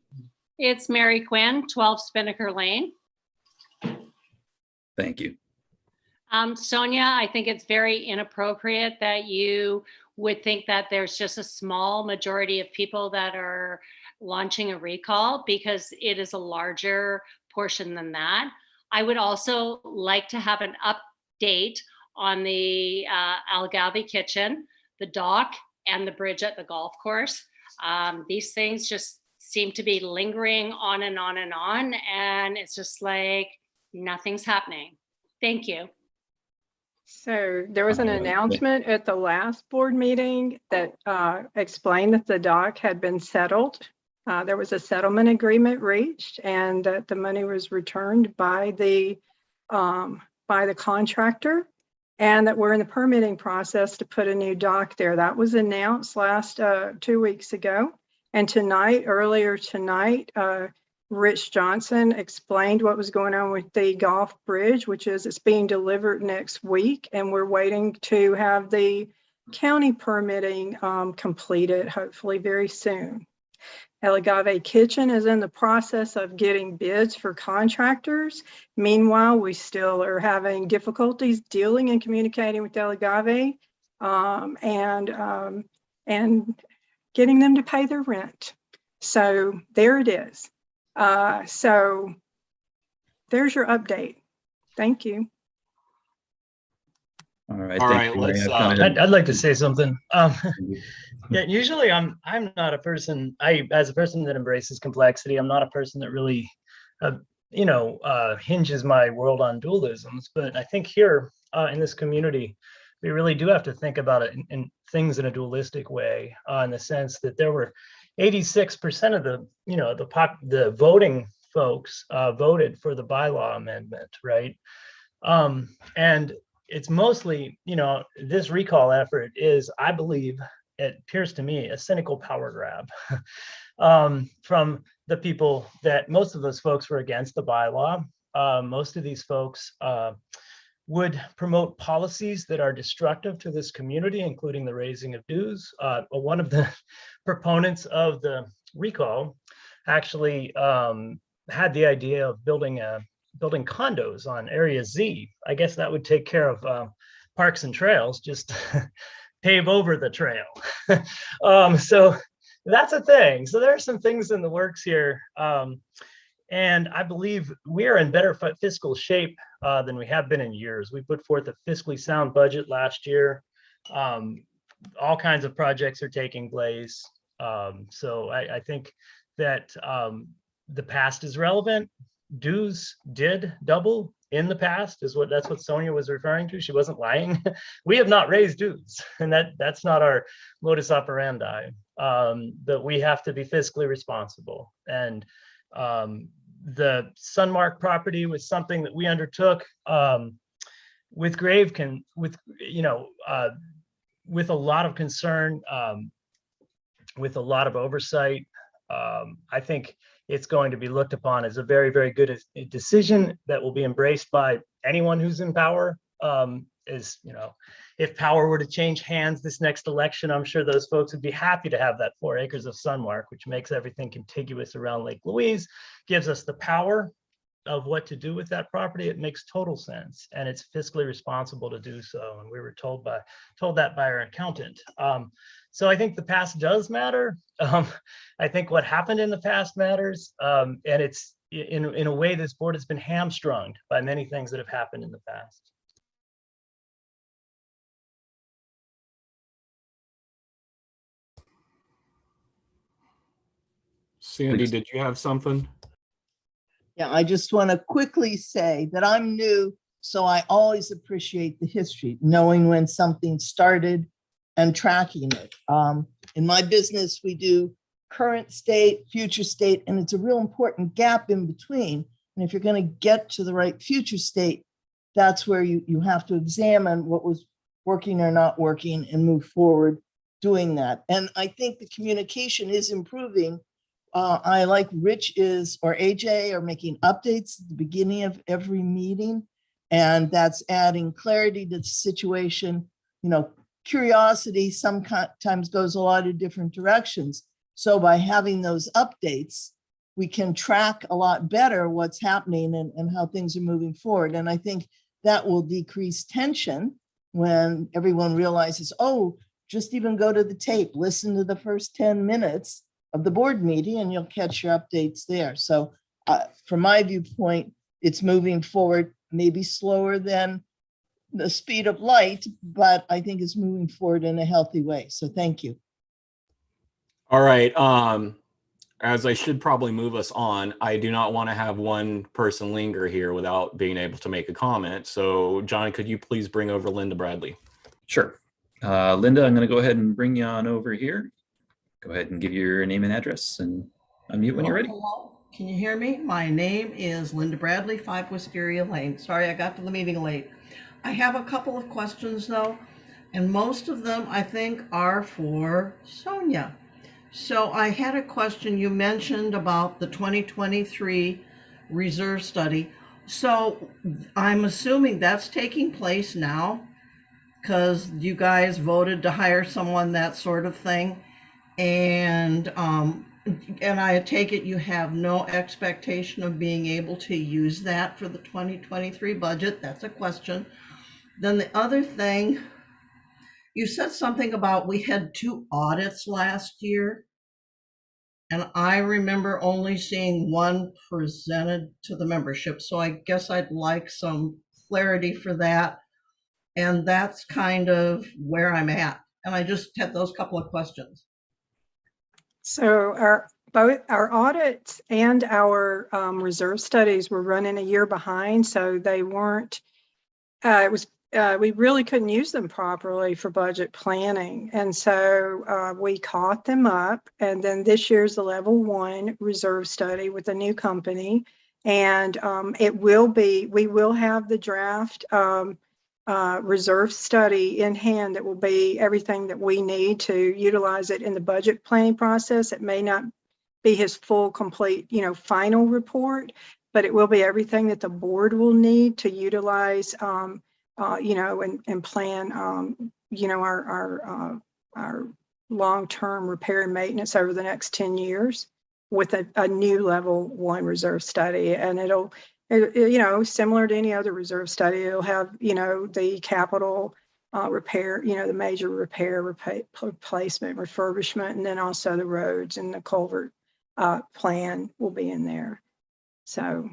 [SPEAKER 13] It's Mary Quinn, 12 Spinnaker Lane.
[SPEAKER 6] Thank you.
[SPEAKER 13] Sonia, I think it's very inappropriate that you would think that there's just a small majority of people that are launching a recall, because it is a larger portion than that. I would also like to have an update on the Algarve kitchen, the dock, and the bridge at the golf course. These things just seem to be lingering on and on and on, and it's just like nothing's happening. Thank you.
[SPEAKER 2] So there was an announcement at the last board meeting that explained that the dock had been settled. There was a settlement agreement reached, and that the money was returned by the contractor, and that we're in the permitting process to put a new dock there. That was announced last 2 weeks ago. And tonight, earlier tonight, Rich Johnson explained what was going on with the golf bridge, which is it's being delivered next week, and we're waiting to have the county permitting completed, hopefully very soon. El Agave Kitchen is in the process of getting bids for contractors. Meanwhile, we still are having difficulties dealing and communicating with El Agave and getting them to pay their rent. So there it is. So there's your update. Thank you.
[SPEAKER 6] All right.
[SPEAKER 1] All
[SPEAKER 6] thank
[SPEAKER 1] right,
[SPEAKER 6] you,
[SPEAKER 1] let's,
[SPEAKER 6] Maria.
[SPEAKER 14] I'd like to say something. Yeah, usually I'm not a person, as a person that embraces complexity, I'm not a person that really, hinges my world on dualisms. But I think here in this community, we really do have to think about it in things in a dualistic way, in the sense that there were 86% of the voting folks voted for the bylaw amendment, right? And it's mostly, this recall effort is, I believe, it appears to me, a cynical power grab from the people that most of those folks were against the bylaw. Most of these folks would promote policies that are destructive to this community, including the raising of dues. One of the proponents of the recall actually had the idea of building condos on Area Z. I guess that would take care of parks and trails, just pave over the trail. So that's a thing. So there are some things in the works here. And I believe we are in better fiscal shape than we have been in years. We put forth a fiscally sound budget last year. All kinds of projects are taking place. So I think that the past is relevant. Dues did double in the past, that's what Sonia was referring to. She wasn't lying. We have not raised dues, and that's not our modus operandi. But we have to be fiscally responsible. And the Sunmark property was something that we undertook with with a lot of concern, with a lot of oversight. I think it's going to be looked upon as a very, very good decision that will be embraced by anyone who's in power. If power were to change hands this next election, I'm sure those folks would be happy to have that 4 acres of Sunmark, which makes everything contiguous around Lake Louise, gives us the power of what to do with that property. It makes total sense, and it's fiscally responsible to do so. And we were told that by our accountant. So I think the past does matter. I think what happened in the past matters, and it's in a way this board has been hamstrung by many things that have happened in the past.
[SPEAKER 1] Sandy, did you have something?
[SPEAKER 15] Yeah, I just want to quickly say that I'm new, so I always appreciate the history, knowing when something started and tracking it. In my business, we do current state, future state, and it's a real important gap in between. And if you're going to get to the right future state, that's where you have to examine what was working or not working and move forward doing that. And I think the communication is improving. I like Rich or AJ are making updates at the beginning of every meeting, and that's adding clarity to the situation. Curiosity sometimes goes a lot of different directions. So by having those updates, we can track a lot better what's happening and how things are moving forward. And I think that will decrease tension when everyone realizes, oh, just even go to the tape, listen to the first 10 minutes of the board meeting, and you'll catch your updates there. So from my viewpoint, it's moving forward, maybe slower than the speed of light, but I think it's moving forward in a healthy way. So thank you.
[SPEAKER 1] All right. As I should probably move us on, I do not want to have one person linger here without being able to make a comment. So John, could you please bring over Linda Bradley?
[SPEAKER 6] Sure. Linda, I'm going to go ahead and bring you on over here. Go ahead and give your name and address and unmute when you're ready.
[SPEAKER 16] Hello. Can you hear me? My name is Linda Bradley, 5 Wisteria Lane. Sorry, I got to the meeting late. I have a couple of questions though, and most of them I think are for Sonia. So I had a question. You mentioned about the 2023 reserve study. So I'm assuming that's taking place now because you guys voted to hire someone, that sort of thing. And I take it you have no expectation of being able to use that for the 2023 budget. That's a question. Then the other thing, you said something about we had 2 audits last year. And I remember only seeing one presented to the membership. So I guess I'd like some clarity for that. And that's kind of where I'm at. And I just had those couple of questions.
[SPEAKER 2] So both our audits and our reserve studies were running a year behind, so they weren't. We really couldn't use them properly for budget planning, and so we caught them up. And then this year's the level 1 reserve study with a new company, and we will have the draft reserve study in hand that will be everything that we need to utilize it in the budget planning process. It may not be his full, complete, final report, but it will be everything that the board will need to utilize, and plan, our long-term repair and maintenance over the next 10 years with a new level 1 reserve study. And it'll, similar to any other reserve study, it'll have, the capital repair, the major repair, replacement, refurbishment, and then also the roads and the culvert plan will be in there. So,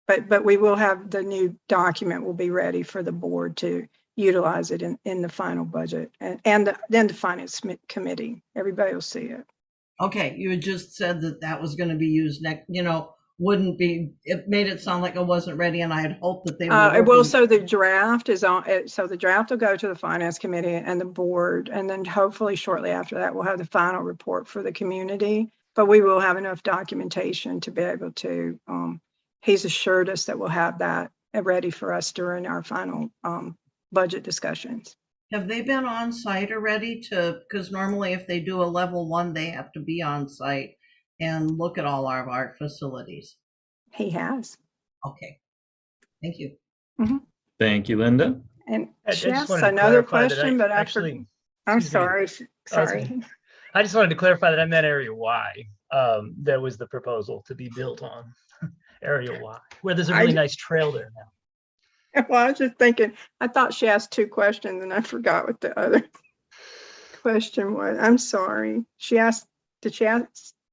[SPEAKER 2] but we will have the new document will be ready for the board to utilize it in the final budget and then the finance committee. Everybody will see it.
[SPEAKER 16] Okay, you had just said that was going to be used next, wouldn't be, it made it sound like it wasn't ready, and I had hoped that they would.
[SPEAKER 2] Well, so the draft is on, so the draft will go to the finance committee and the board, and then hopefully shortly after that, we'll have the final report for the community, but we will have enough documentation to be able to, he's assured us that we'll have that ready for us during our final budget discussions.
[SPEAKER 16] Have they been on site already because normally if they do a level 1, they have to be on site and look at all of our facilities?
[SPEAKER 2] He has.
[SPEAKER 16] Okay. Thank you.
[SPEAKER 2] Mm-hmm.
[SPEAKER 6] Thank you, Linda.
[SPEAKER 2] And
[SPEAKER 14] just
[SPEAKER 2] yes,
[SPEAKER 14] wanted to
[SPEAKER 2] another
[SPEAKER 14] clarify that
[SPEAKER 2] question, but
[SPEAKER 14] actually,
[SPEAKER 2] I'm
[SPEAKER 14] excuse me.
[SPEAKER 2] sorry.
[SPEAKER 14] I just wanted to clarify that I meant Area Y. That was the proposal to be built on Area Y, where there's a really nice trail there now.
[SPEAKER 2] Well, I was just thinking, I thought she asked 2 questions and I forgot what the other question was. I'm sorry. Did she ask?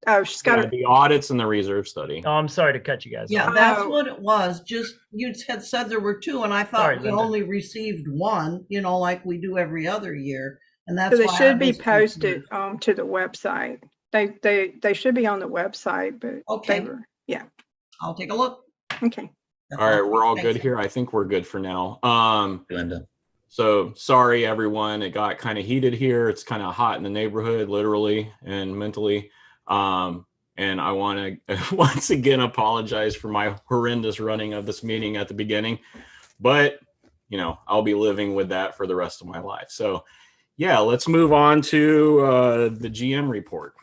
[SPEAKER 2] Oh, she's got
[SPEAKER 1] the audits and the reserve study.
[SPEAKER 14] Oh, I'm sorry to cut you guys
[SPEAKER 16] Yeah,
[SPEAKER 14] off.
[SPEAKER 16] that's what it was. Just, you had said there were 2, and I thought
[SPEAKER 14] Sorry,
[SPEAKER 16] we
[SPEAKER 14] Linda.
[SPEAKER 16] only received 1, like we do every other year. And that's
[SPEAKER 2] So they
[SPEAKER 16] why I
[SPEAKER 2] should be
[SPEAKER 16] was
[SPEAKER 2] posted
[SPEAKER 16] confused.
[SPEAKER 2] to the website. They should be on the website, but
[SPEAKER 16] Okay.
[SPEAKER 2] they were, yeah.
[SPEAKER 16] I'll take a look.
[SPEAKER 2] Okay.
[SPEAKER 1] All right, we're all
[SPEAKER 16] Thank
[SPEAKER 1] good
[SPEAKER 16] you.
[SPEAKER 1] here. I think we're good for now.
[SPEAKER 6] Linda.
[SPEAKER 1] So sorry, everyone. It got kind of heated here. It's kind of hot in the neighborhood, literally and mentally. And I want to once again apologize for my horrendous running of this meeting at the beginning. But, you know, I'll be living with that for the rest of my life. So, yeah, let's move on to the GM report.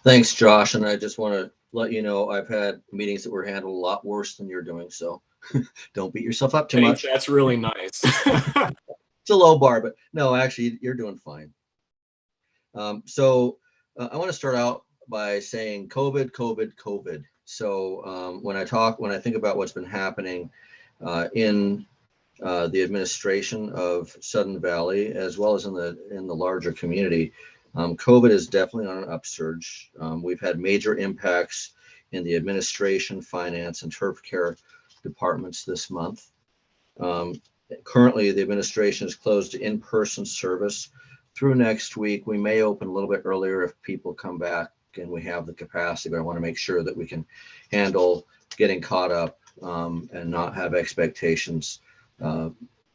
[SPEAKER 5] Thanks, Josh. And I just want to let you know I've had meetings that were handled a lot worse than you're doing. So don't beat yourself up too
[SPEAKER 1] Hey,
[SPEAKER 5] much.
[SPEAKER 1] that's really nice.
[SPEAKER 5] It's a low bar, but no, actually, you're doing fine. So I want to start out by saying COVID. So when I think about what's been happening in the administration of Sudden Valley, as well as in the larger community, COVID is definitely on an upsurge. We've had major impacts in the administration, finance, and turf care departments this month. Currently, the administration is closed to in-person service through next week. We may open a little bit earlier if people come back and we have the capacity, but I want to make sure that we can handle getting caught up and not have expectations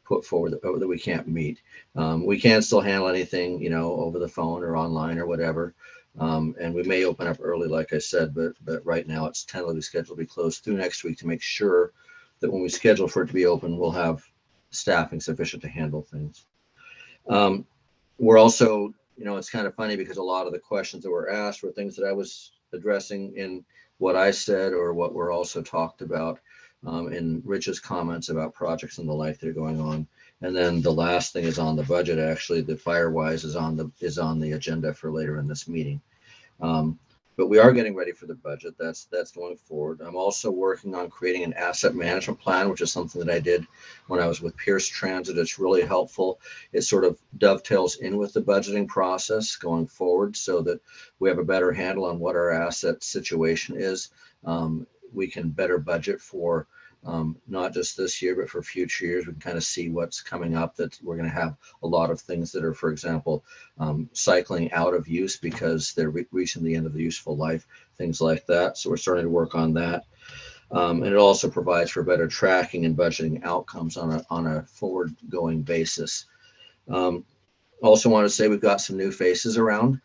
[SPEAKER 5] put forward that we can't meet. We can still handle anything, you know, over the phone or online or whatever. And we may open up early, like I said, but right now it's tentatively scheduled to be closed through next week to make sure that when we schedule for it to be open, we'll have staffing sufficient to handle things. We're also, you know, it's kind of funny because a lot of the questions that were asked were things that I was addressing in what I said or what were also talked about in Rich's comments about projects and the like that are going on. And then the last thing is on the budget. Actually, the Firewise is on the agenda for later in this meeting. But we are getting ready for the budget. That's going forward. I'm also working on creating an asset management plan, which is something that I did when I was with Pierce Transit. It's really helpful. It sort of dovetails in with the budgeting process going forward so that we have a better handle on what our asset situation is. We can better budget for not just this year, but for future years. We can kind of see what's coming up, that we're going to have a lot of things that are, for example, cycling out of use because they're reaching the end of the useful life, things like that. So we're starting to work on that. And it also provides for better tracking and budgeting outcomes on a forward going basis. Also want to say we've got some new faces around.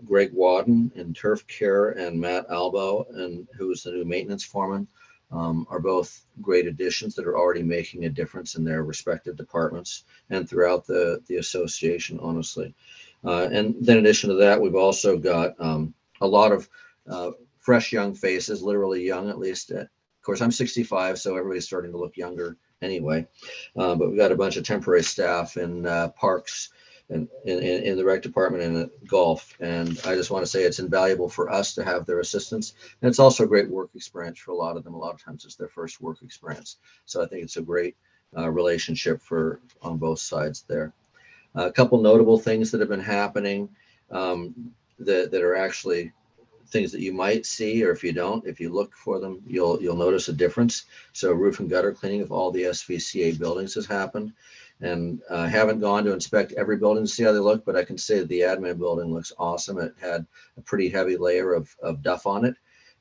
[SPEAKER 5] Greg Wadden in turf care and Matt Albo, and who is the new maintenance foreman, are both great additions that are already making a difference in their respective departments and throughout the association, honestly. And then in addition to that, we've also got a lot of fresh young faces, literally young, at least. Of course, I'm 65, so everybody's starting to look younger anyway. But we've got a bunch of temporary staff in parks and in the rec department and at golf. And I just want to say it's invaluable for us to have their assistance. And it's also a great work experience for a lot of them. A lot of times it's their first work experience. So I think it's a great relationship on both sides there. A couple notable things that have been happening that are actually things that you might see, or if you don't, if you look for them, you'll notice a difference. So roof and gutter cleaning of all the SVCA buildings has happened. And I haven't gone to inspect every building to see how they look, but I can say that the admin building looks awesome. It had a pretty heavy layer of duff on it,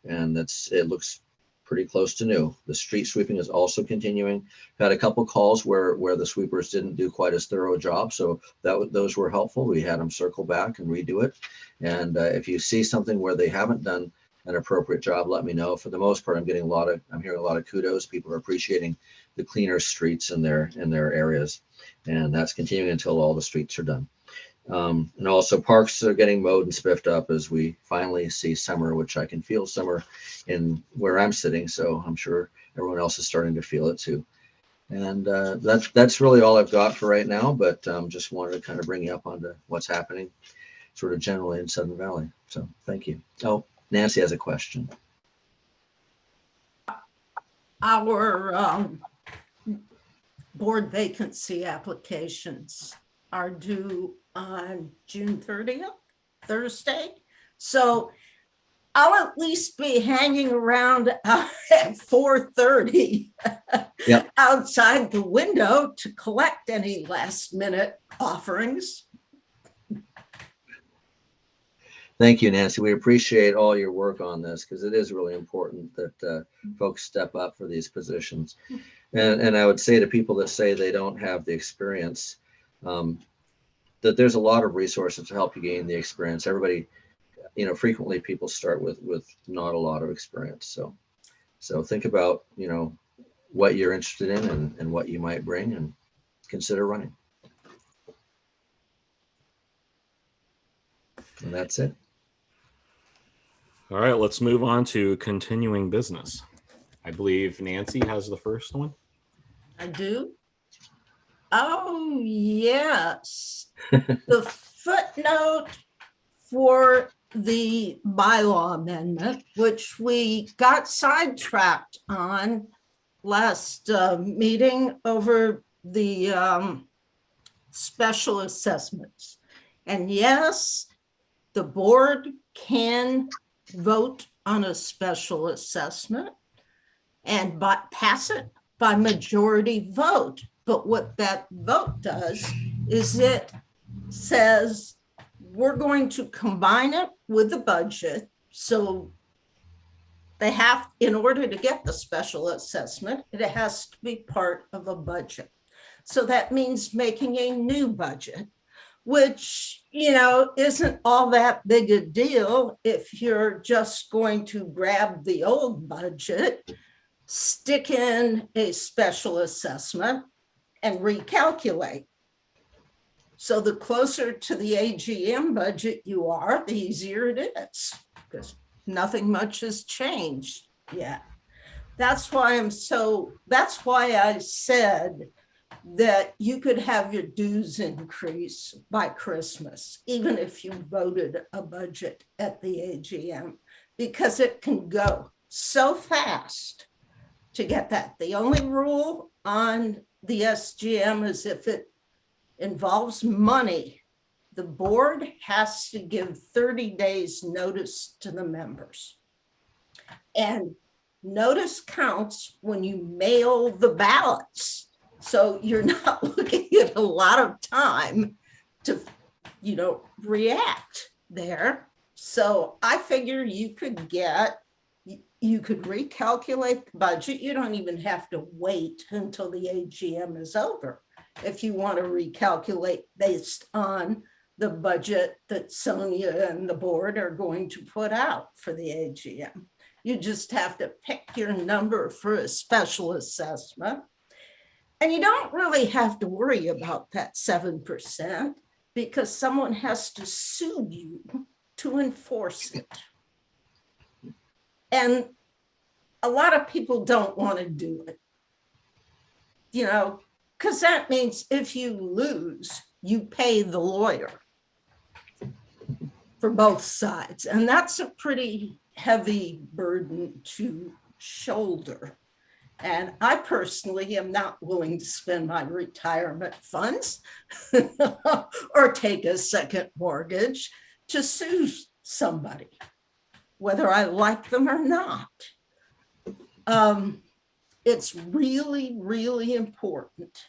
[SPEAKER 5] and it looks pretty close to new. The street sweeping is also continuing. Had a couple calls where the sweepers didn't do quite as thorough a job, so those were helpful. We had them circle back and redo it. And if you see something where they haven't done an appropriate job, let me know. For the most part, I'm hearing a lot of kudos. People are appreciating the cleaner streets in their areas, and that's continuing until all the streets are done. And also parks are getting mowed and spiffed up as we finally see summer, which I can feel summer in where I'm sitting. So I'm sure everyone else is starting to feel it too. And that's really all I've got for right now, but just wanted to kind of bring you up onto what's happening sort of generally in Sudden Valley. So thank you. Oh, Nancy has a question.
[SPEAKER 3] Our board vacancy applications are due on June 30th, Thursday. So I'll at least be hanging around at 4:30
[SPEAKER 5] Yep.
[SPEAKER 3] outside the window to collect any last minute offerings.
[SPEAKER 5] Thank you, Nancy. We appreciate all your work on this because it is really important that folks step up for these positions. And I would say to people that say they don't have the experience, that there's a lot of resources to help you gain the experience. Everybody, frequently people start with not a lot of experience. So think about, what you're interested in and what you might bring, and consider running. And that's it.
[SPEAKER 1] All right, let's move on to continuing business. I believe Nancy has the first one.
[SPEAKER 3] I do. Oh, yes. The footnote for the bylaw amendment, which we got sidetracked on last meeting over the special assessments. And yes, the board can vote on a special assessment and pass it by majority vote. But what that vote does is it says we're going to combine it with the budget. So they have, in order to get the special assessment, it has to be part of a budget. So that means making a new budget, which, isn't all that big a deal if you're just going to grab the old budget, stick in a special assessment, and recalculate. So the closer to the AGM budget you are, the easier it is, because nothing much has changed yet. That's why I said that you could have your dues increase by Christmas, even if you voted a budget at the AGM, because it can go so fast to get that. The only rule on the SGM is if it involves money, the board has to give 30 days notice to the members. And notice counts when you mail the ballots. So you're not looking at a lot of time to, react there. So I figure you could recalculate the budget. You don't even have to wait until the AGM is over if you want to recalculate based on the budget that Sonia and the board are going to put out for the AGM. You just have to pick your number for a special assessment. And you don't really have to worry about that 7% because someone has to sue you to enforce it. And a lot of people don't want to do it, because that means if you lose, you pay the lawyer for both sides. And that's a pretty heavy burden to shoulder. And I personally am not willing to spend my retirement funds or take a second mortgage to sue somebody, whether I like them or not. It's really, really important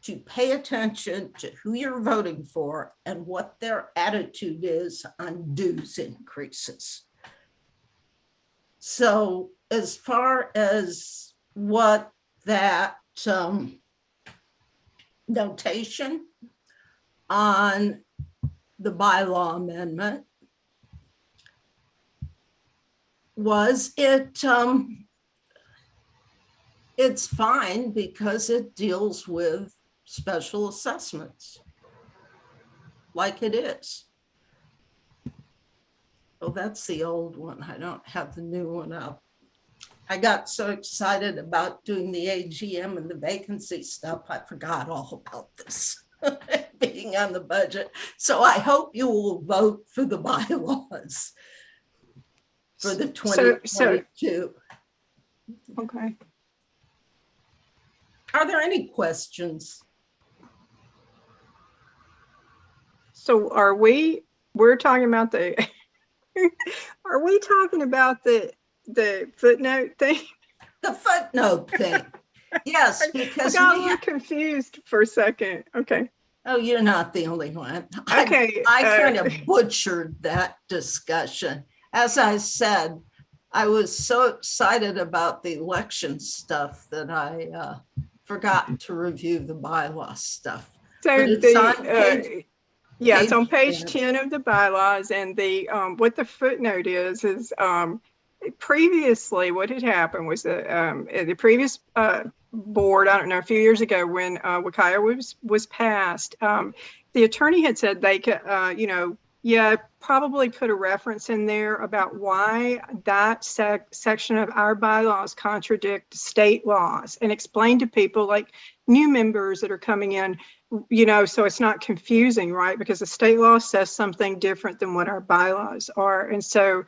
[SPEAKER 3] to pay attention to who you're voting for and what their attitude is on dues increases. So as far as what that notation on the bylaw amendment was, it's fine because it deals with special assessments like it is. Oh, that's the old one. I don't have the new one up. I got so excited about doing the AGM and the vacancy stuff, I forgot all about this being on the budget. So I hope you will vote for the bylaws for the 2022.
[SPEAKER 2] Okay.
[SPEAKER 3] Are there any questions?
[SPEAKER 2] So we're talking about are we talking about the footnote thing?
[SPEAKER 3] The footnote thing. Yes, because
[SPEAKER 2] I got a little confused for a second. Okay.
[SPEAKER 3] Oh, you're not the only one.
[SPEAKER 2] Okay,
[SPEAKER 3] I kind of butchered that discussion. As I said, I was so excited about the election stuff that I forgot to review the bylaw stuff.
[SPEAKER 2] So
[SPEAKER 3] But it's on page,
[SPEAKER 2] yeah, it's on
[SPEAKER 3] page
[SPEAKER 2] page 10 of the bylaws, and the what the footnote is previously what had happened was that the previous board, I don't know, a few years ago when WCIA was passed, the attorney had said they could, probably put a reference in there about why that section of our bylaws contradict state laws, and explain to people like new members that are coming in, so it's not confusing, right? Because the state law says something different than what our bylaws are. And so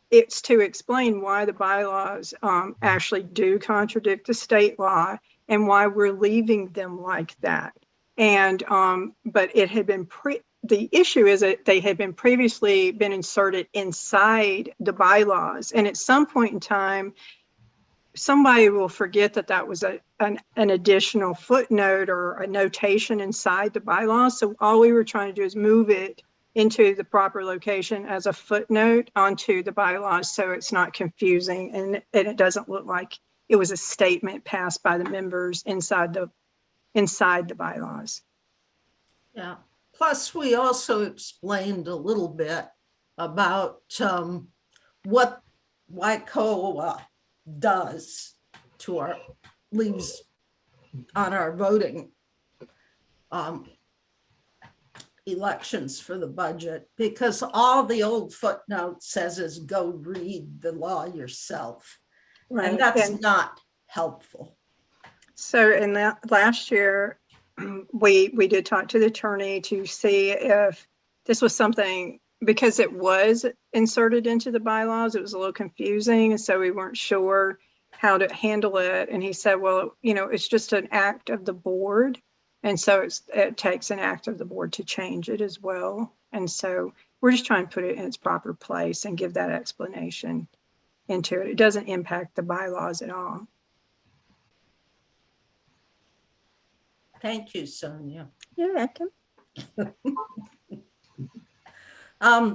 [SPEAKER 2] it's to explain why the bylaws actually do contradict the state law and why we're leaving them like that. And but it had been the issue is that they had been previously been inserted inside the bylaws, and at some point in time somebody will forget that that was an additional footnote or a notation inside the bylaws. So all we were trying to do is move it into the proper location as a footnote onto the bylaws, so it's not confusing and it doesn't look like it was a statement passed by the members inside the bylaws.
[SPEAKER 3] Yeah. Plus, we also explained a little bit about what WCIA does to our leaves on our voting elections for the budget, because all the old footnote says is go read the law yourself. Right. And that's not helpful.
[SPEAKER 2] So in that last year, we did talk to the attorney to see if this was something, because it was inserted into the bylaws, it was a little confusing. And so we weren't sure how to handle it. And he said, well, it's just an act of the board. And so it takes an act of the board to change it as well. And so we're just trying to put it in its proper place and give that explanation into it. It doesn't impact the bylaws at all.
[SPEAKER 3] Thank you, Sonia.
[SPEAKER 2] You're welcome.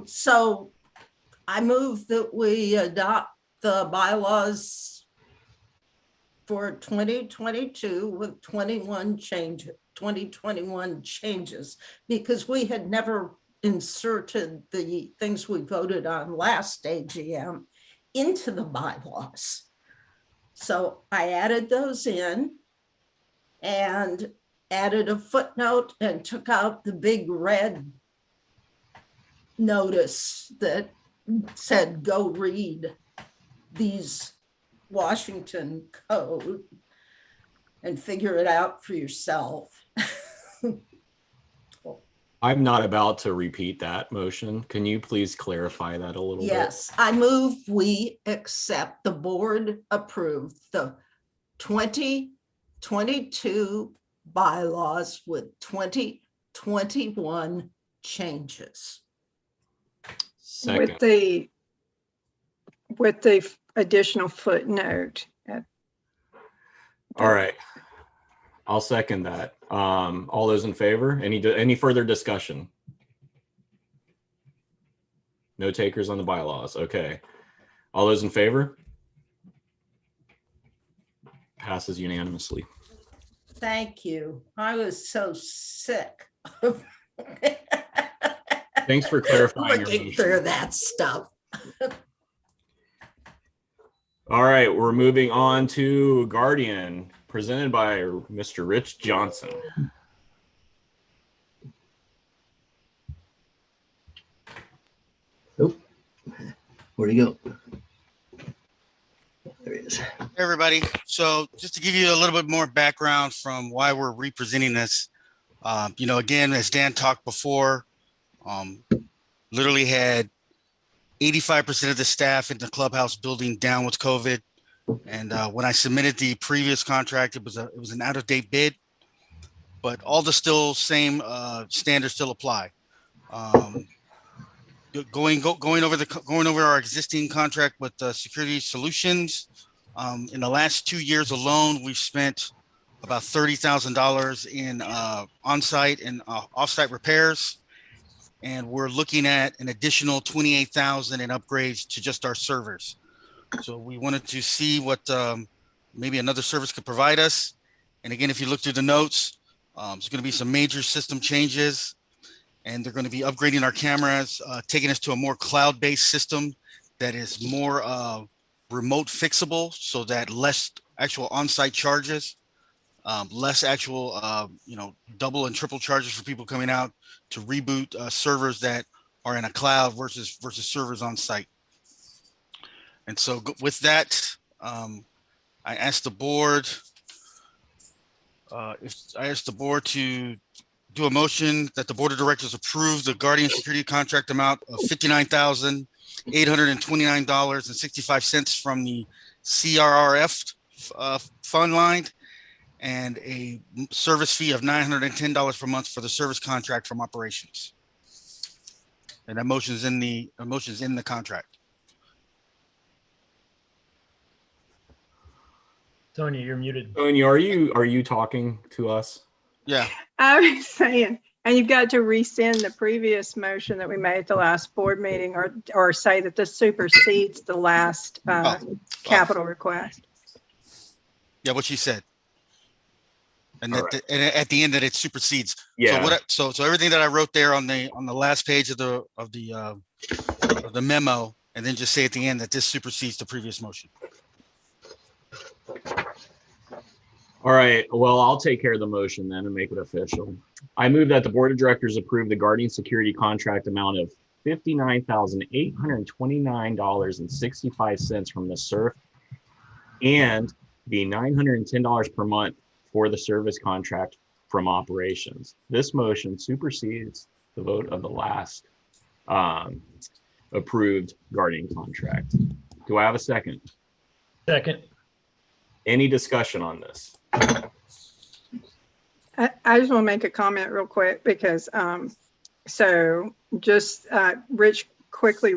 [SPEAKER 3] So I move that we adopt the bylaws for 2022 with 2021 changes, because we had never inserted the things we voted on last AGM into the bylaws. So I added those in and added a footnote and took out the big red notice that said, go read these Washington code and figure it out for yourself.
[SPEAKER 1] I'm not about to repeat that motion. Can you please clarify that a little bit?
[SPEAKER 3] Yes, I move we accept, the board approved the 2022 bylaws with 2021 changes.
[SPEAKER 1] Second.
[SPEAKER 2] With the additional footnote.
[SPEAKER 1] All right. I'll second that. All those in favor? Any further discussion? No takers on the bylaws. Okay. All those in favor? Passes unanimously.
[SPEAKER 3] Thank you. I was so sick.
[SPEAKER 1] Thanks for clarifying.
[SPEAKER 3] Looking through that stuff.
[SPEAKER 1] All right, we're moving on to Guardian, presented by Mr. Rich Johnson.
[SPEAKER 5] Oh, where'd he go? There he is.
[SPEAKER 4] Hey everybody. So just to give you a little bit more background from why we're representing this, again, as Dan talked before, literally had 85% of the staff in the clubhouse building down with COVID. And when I submitted the previous contract, it was an out-of-date bid, but all the same standards still apply. Going over our existing contract with Security Solutions. In the last 2 years alone, we've spent about $30,000 in on-site and off-site repairs. And we're looking at an additional 28,000 in upgrades to just our servers. So we wanted to see what maybe another service could provide us. And again, if you look through the notes, there's going to be some major system changes, and they're going to be upgrading our cameras, taking us to a more cloud-based system that is more remote fixable, so that less actual on-site charges, less actual, double and triple charges for people coming out to reboot servers that are in a cloud versus servers on site. And so with that, I asked the board to do a motion that the board of directors approve the Guardian Security contract amount of $59,829.65 from the CRRF fund line, and a service fee of $910 per month for the service contract from operations. And that motion is in the contract.
[SPEAKER 14] Sonia, you're muted.
[SPEAKER 1] Sonia, are you talking to us?
[SPEAKER 4] Yeah.
[SPEAKER 2] I was saying, and you've got to rescind the previous motion that we made at the last board meeting, or say that this supersedes the last capital request.
[SPEAKER 4] Yeah, what she said. And
[SPEAKER 1] All
[SPEAKER 4] that and at the end that it supersedes.
[SPEAKER 1] Yeah.
[SPEAKER 4] So everything that I wrote there on the last page of the memo, and then just say at the end that this supersedes the previous motion.
[SPEAKER 1] All right. Well, I'll take care of the motion then and make it official. I move that the board of directors approve the Guardian Security contract amount of $59,829.65 from the SURF, and the $910 per month for the service contract from operations. This motion supersedes the vote of the last approved Guardian contract. Do I have a second?
[SPEAKER 14] Second.
[SPEAKER 1] Any discussion on this?
[SPEAKER 2] I just want to make a comment real quick because Rich quickly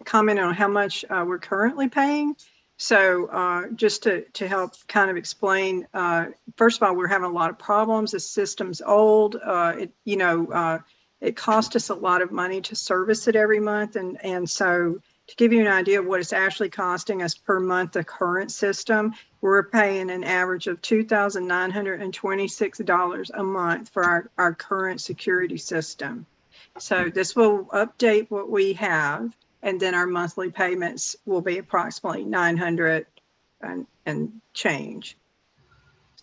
[SPEAKER 2] commented on how much we're currently paying. So just to help kind of explain, first of all, we're having a lot of problems. The system's old. It cost us a lot of money to service it every month. And so to give you an idea of what it's actually costing us per month, the current system, we're paying an average of $2,926 a month for our current security system. So this will update what we have, and then our monthly payments will be approximately $900 and change.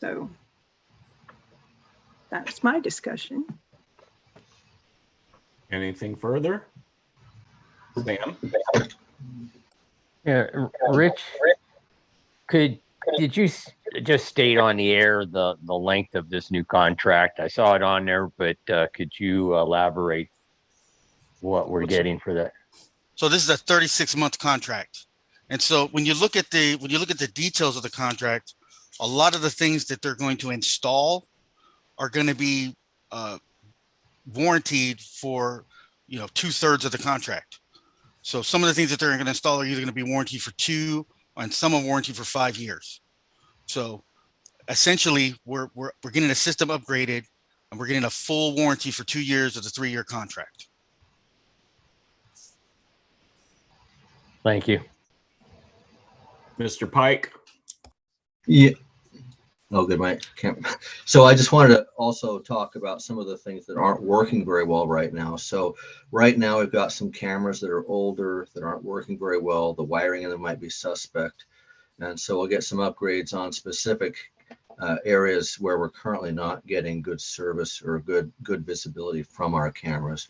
[SPEAKER 2] So that's my discussion.
[SPEAKER 1] Anything further? Sam?
[SPEAKER 17] Yeah, Rich, did you just state on the air the length of this new contract? I saw it on there, but could you elaborate what we're getting for that?
[SPEAKER 4] So this is a 36-month contract. And so when you look at the details of the contract, a lot of the things that they're going to install are going to be warranted for 2/3 of the contract. So some of the things that they're going to install are either going to be warranted for 2, and some are warranted for 5 years. So essentially, we're getting a system upgraded, and we're getting a full warranty for 2 years of the 3-year contract.
[SPEAKER 17] Thank you.
[SPEAKER 1] Mr. Pike?
[SPEAKER 5] Yeah. Oh, good, Mike. So I just wanted to also talk about some of the things that aren't working very well right now. So right now we've got some cameras that are older that aren't working very well. The wiring in them might be suspect. And so we'll get some upgrades on specific areas where we're currently not getting good service or good visibility from our cameras.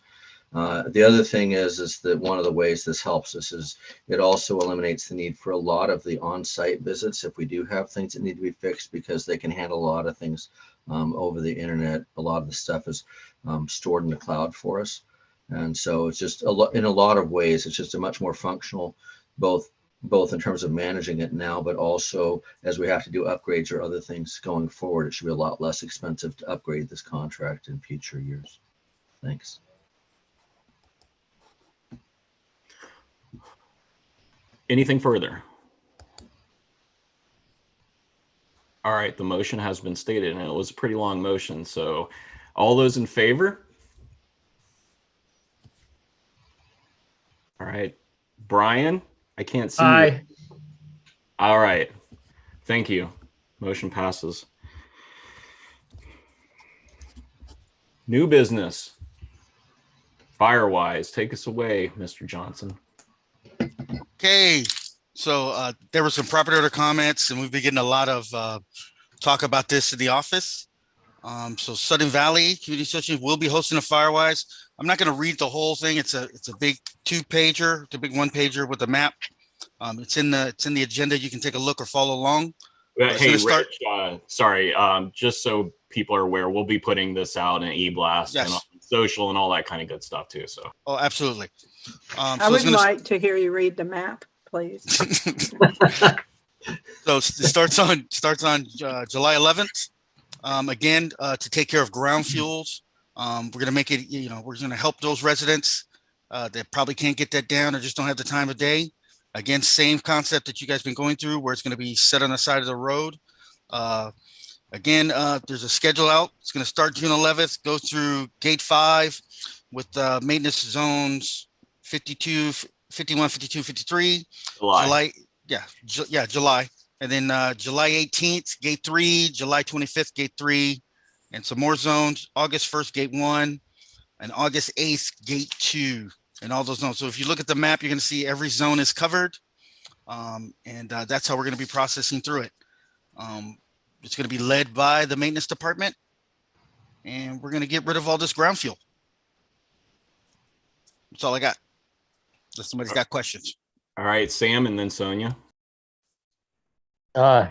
[SPEAKER 5] The other thing is that one of the ways this helps us is it also eliminates the need for a lot of the on-site visits if we do have things that need to be fixed, because they can handle a lot of things over the internet. A lot of the stuff is stored in the cloud for us. And so it's just in a lot of ways, it's just a much more functional, both in terms of managing it now, but also as we have to do upgrades or other things going forward, it should be a lot less expensive to upgrade this contract in future years. Thanks.
[SPEAKER 1] Anything further? All right, the motion has been stated, and it was a pretty long motion. So all those in favor? All right. Brian, I can't see you.
[SPEAKER 14] Aye.
[SPEAKER 1] All right. Thank you. Motion passes. New business. Firewise, take us away, Mr. Johnson.
[SPEAKER 4] Okay, so there were some property owner comments, and we've been getting a lot of talk about this in the office. So Sudden Valley Community Association will be hosting a Firewise. I'm not going to read the whole thing. It's a big 2-pager, it's a big 1-pager with a map. It's in the agenda. You can take a look or follow along.
[SPEAKER 1] Hey, Rich, sorry, just so people are aware, we'll be putting this out in e-blast and on social and all that kind of good stuff too. So,
[SPEAKER 4] oh, absolutely.
[SPEAKER 2] I would like to hear you read the map, please.
[SPEAKER 4] So it starts on July 11th. Again, to take care of ground fuels. We're going to make it, we're going to help those residents that probably can't get that down or just don't have the time of day. Again, same concept that you guys been going through, where it's going to be set on the side of the road. Again, there's a schedule out. It's going to start June 11th, go through gate 5 with maintenance zones 52, 51, 52, 53. July. July. And then July 18th, gate 3, July 25th, gate 3, and some more zones. August 1st, gate 1, and August 8th, gate 2, and all those zones. So if you look at the map, you're going to see every zone is covered. And that's how we're going to be processing through it. It's going to be led by the maintenance department, and we're going to get rid of all this ground fuel. That's all I got. If somebody's got questions.
[SPEAKER 1] All right, Sam, and then Sonia.
[SPEAKER 17] Yeah,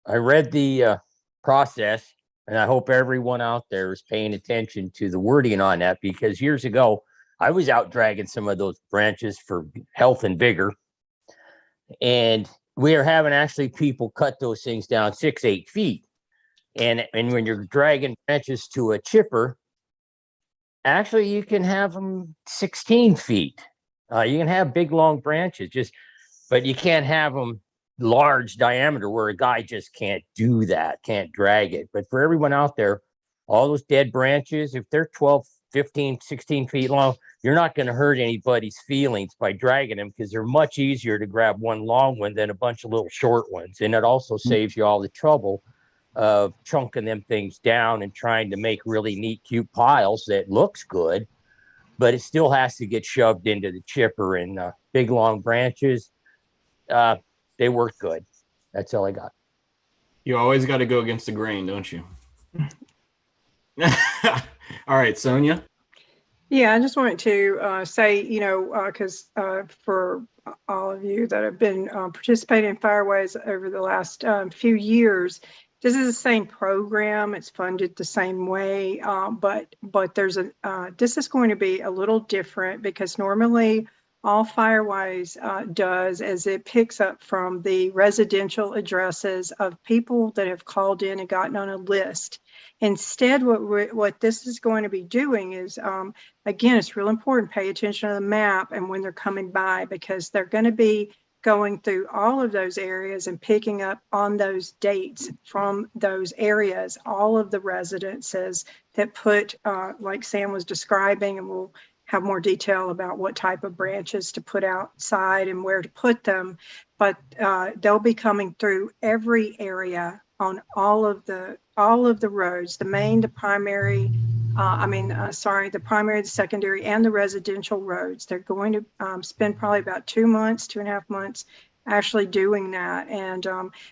[SPEAKER 17] I read the process, and I hope everyone out there is paying attention to the wording on that, because years ago I was out dragging some of those branches for health and vigor, and we are having actually people cut those things down 6-8 feet, and when you're dragging branches to a chipper, actually you can have them 16 feet. You can have big long branches, but you can't have them large diameter where a guy just can't do that, can't drag it. But for everyone out there, all those dead branches, if they're 12, 15, 16 feet long, you're not going to hurt anybody's feelings by dragging them, because they're much easier to grab one long one than a bunch of little short ones. And it also saves you all the trouble of chunking them things down and trying to make really neat, cute piles that looks good, but it still has to get shoved into the chipper. And big long branches, they work good. That's all I got.
[SPEAKER 1] You always got to go against the grain, don't you? All right, Sonia.
[SPEAKER 2] Yeah, I just wanted to say, because for all of you that have been participating in Firewise over the last few years, this is the same program. It's funded the same way, but there's this is going to be a little different, because normally all Firewise does is it picks up from the residential addresses of people that have called in and gotten on a list. Instead, what this is going to be doing is, again, it's real important, pay attention to the map and when they're coming by, because they're going to be going through all of those areas and picking up on those dates from those areas, all of the residences that put, like Sam was describing, and we'll have more detail about what type of branches to put outside and where to put them. But they'll be coming through every area on all of the roads, the main, the primary, the primary, the secondary, and the residential roads. They're going to spend probably about 2.5 months actually doing that. And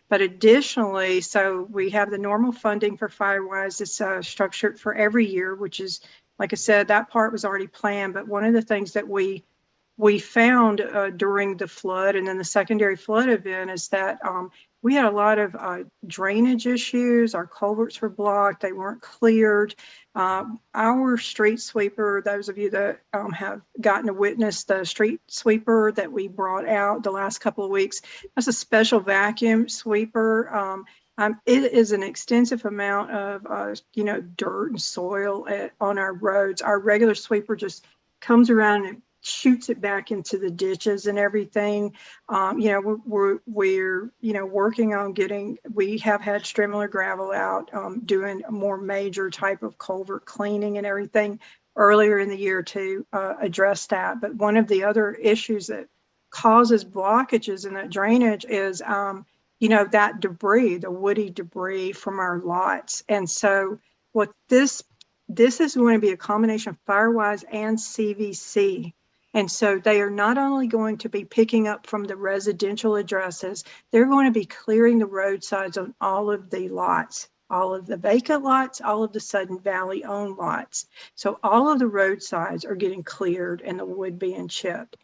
[SPEAKER 2] but additionally, so we have the normal funding for Firewise. It's structured for every year, which is, like I said, that part was already planned. But one of the things that we found during the flood and then the secondary flood event is that we had a lot of drainage issues. Our culverts were blocked. They weren't cleared. Our street sweeper, those of you that have gotten to witness the street sweeper that we brought out the last couple of weeks, that's a special vacuum sweeper. It is an extensive amount of, dirt and soil on our roads. Our regular sweeper just comes around and shoots it back into the ditches and everything. You know, we're you know, working on we have had Strimler gravel out, doing a more major type of culvert cleaning and everything earlier in the year to address that. But one of the other issues that causes blockages in that drainage is, you know, that debris, the woody debris from our lots. And so what this is going to be a combination of Firewise and CVC. And so they are not only going to be picking up from the residential addresses, they're going to be clearing the roadsides on all of the lots, all of the vacant lots, all of the Sudden Valley owned lots. So all of the roadsides are getting cleared and the wood being chipped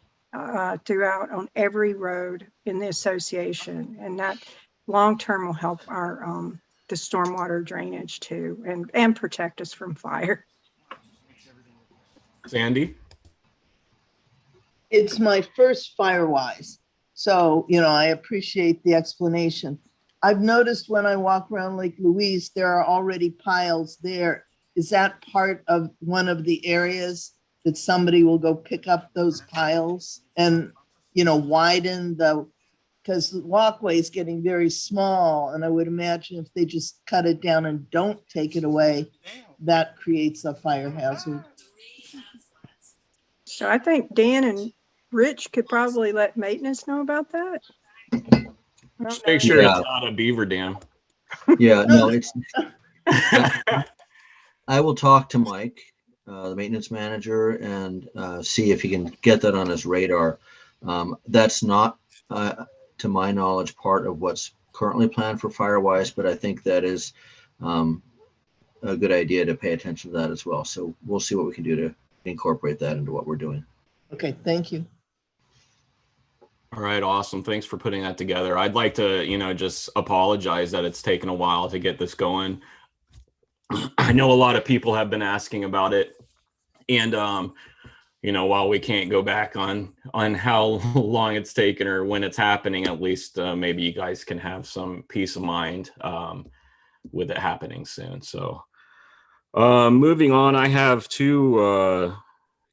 [SPEAKER 2] throughout on every road in the association. And that long-term will help our the stormwater drainage too, and protect us from fire.
[SPEAKER 1] Sandy?
[SPEAKER 15] It's my first Firewise. So, you know, I appreciate the explanation. I've noticed when I walk around Lake Louise, there are already piles there. Is that part of one of the areas that somebody will go pick up those piles and, you know, widen because the walkway is getting very small. And I would imagine if they just cut it down and don't take it away, that creates a fire hazard.
[SPEAKER 2] So I think Dan and Rich could probably let maintenance know about that.
[SPEAKER 1] Just make sure it's not a beaver dam.
[SPEAKER 5] Yeah, no, it's. I will talk to Mike, the maintenance manager, and see if he can get that on his radar. That's not, to my knowledge, part of what's currently planned for Firewise, but I think that is a good idea to pay attention to that as well. So we'll see what we can do to incorporate that into what we're doing.
[SPEAKER 15] Okay, thank you.
[SPEAKER 1] All right, awesome. Thanks for putting that together. I'd like to, you know, just apologize that it's taken a while to get this going. I know a lot of people have been asking about it, and you know, while we can't go back on how long it's taken or when it's happening, at least maybe you guys can have some peace of mind with it happening soon. So moving on, I have two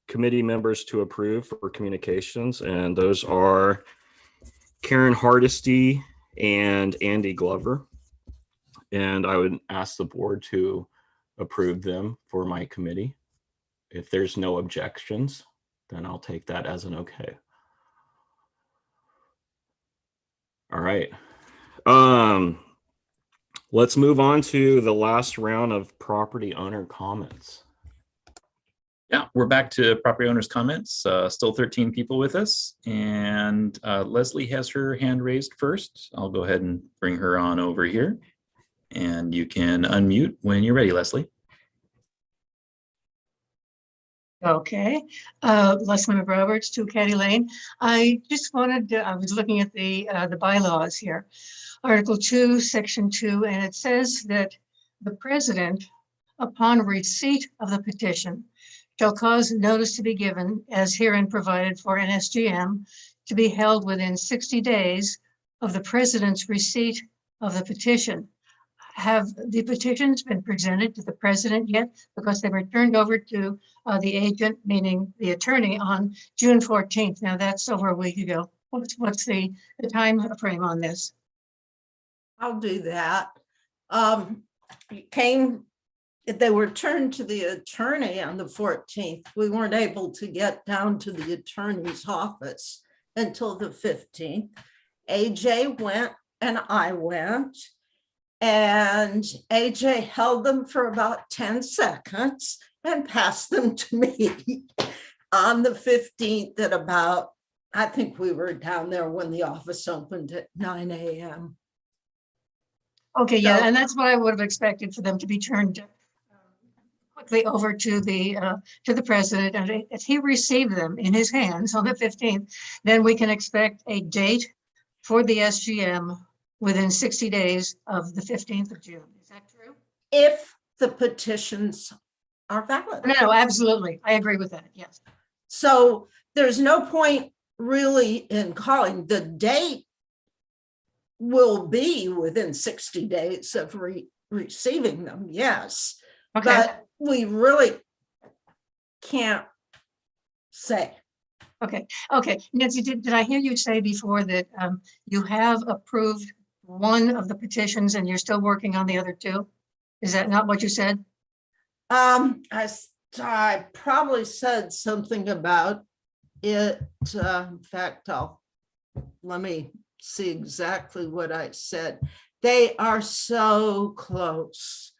[SPEAKER 1] committee members to approve for communications, and those are Karen Hardesty and Andy Glover. And I would ask the board to approve them for my committee. If there's no objections, then I'll take that as an okay. All right. Let's move on to the last round of property owner comments.
[SPEAKER 6] Yeah, we're back to property owners' comments. Still 13 people with us, and Leslie has her hand raised first. I'll go ahead and bring her on over here, and you can unmute when you're ready, Leslie.
[SPEAKER 8] Okay, Leslie McRoberts, 2 Caddy Lane. I just wanted to, I was looking at the bylaws here. Article 2, Section 2, and it says that the president, upon receipt of the petition, shall cause notice to be given as herein provided for an SGM to be held within 60 days of the president's receipt of the petition. Have the petitions been presented to the president yet? Because they were turned over to the agent, meaning the attorney, on June 14th. Now that's over a week ago. What's the time frame on this?
[SPEAKER 3] I'll do that. They were turned to the attorney on the 14th. We weren't able to get down to the attorney's office until the 15th. AJ went and I went, and AJ held them for about 10 seconds and passed them to me on the 15th at about, I think we were down there when the office opened at 9 a.m.
[SPEAKER 8] Okay, yeah, and that's what I would have expected for them to be turned quickly over to the president, and if he received them in his hands on the 15th, then we can expect a date for the SGM within 60 days of the 15th of June. Is that true?
[SPEAKER 3] If the petitions are valid.
[SPEAKER 8] No, absolutely. I agree with that. Yes.
[SPEAKER 3] So there's no point really in calling. The date will be within 60 days of receiving them. Yes. Okay. But we really can't say.
[SPEAKER 8] Okay. Nancy, did I hear you say before that you have approved one of the petitions and you're still working on the other two? Is that not what you said?
[SPEAKER 3] I probably said something about it. In fact, let me see exactly what I said. They are so close.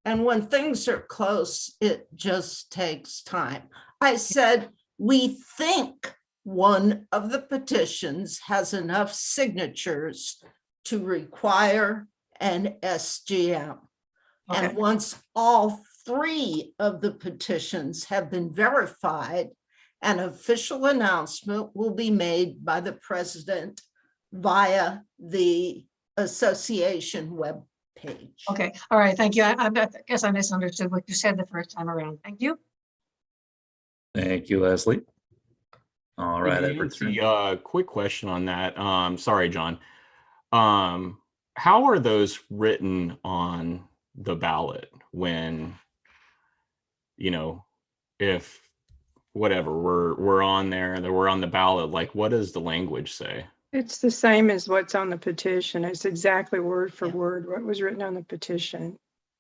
[SPEAKER 3] And when things are close, it just takes time. I said, we think one of the petitions has enough signatures to require an SGM.
[SPEAKER 8] Okay.
[SPEAKER 3] And once all 3 of the petitions have been verified, an official announcement will be made by the president via the association web page.
[SPEAKER 8] Okay, all right, thank you. I guess I misunderstood what you said the first time around. Thank you.
[SPEAKER 6] Thank you, Leslie. All right.
[SPEAKER 1] Nancy, quick question on that. Sorry, John. How are those written on the ballot when, if whatever we're on there, that we're on the ballot, like what does the language say?
[SPEAKER 2] It's the same as what's on the petition. It's exactly word for word what was written on the petition.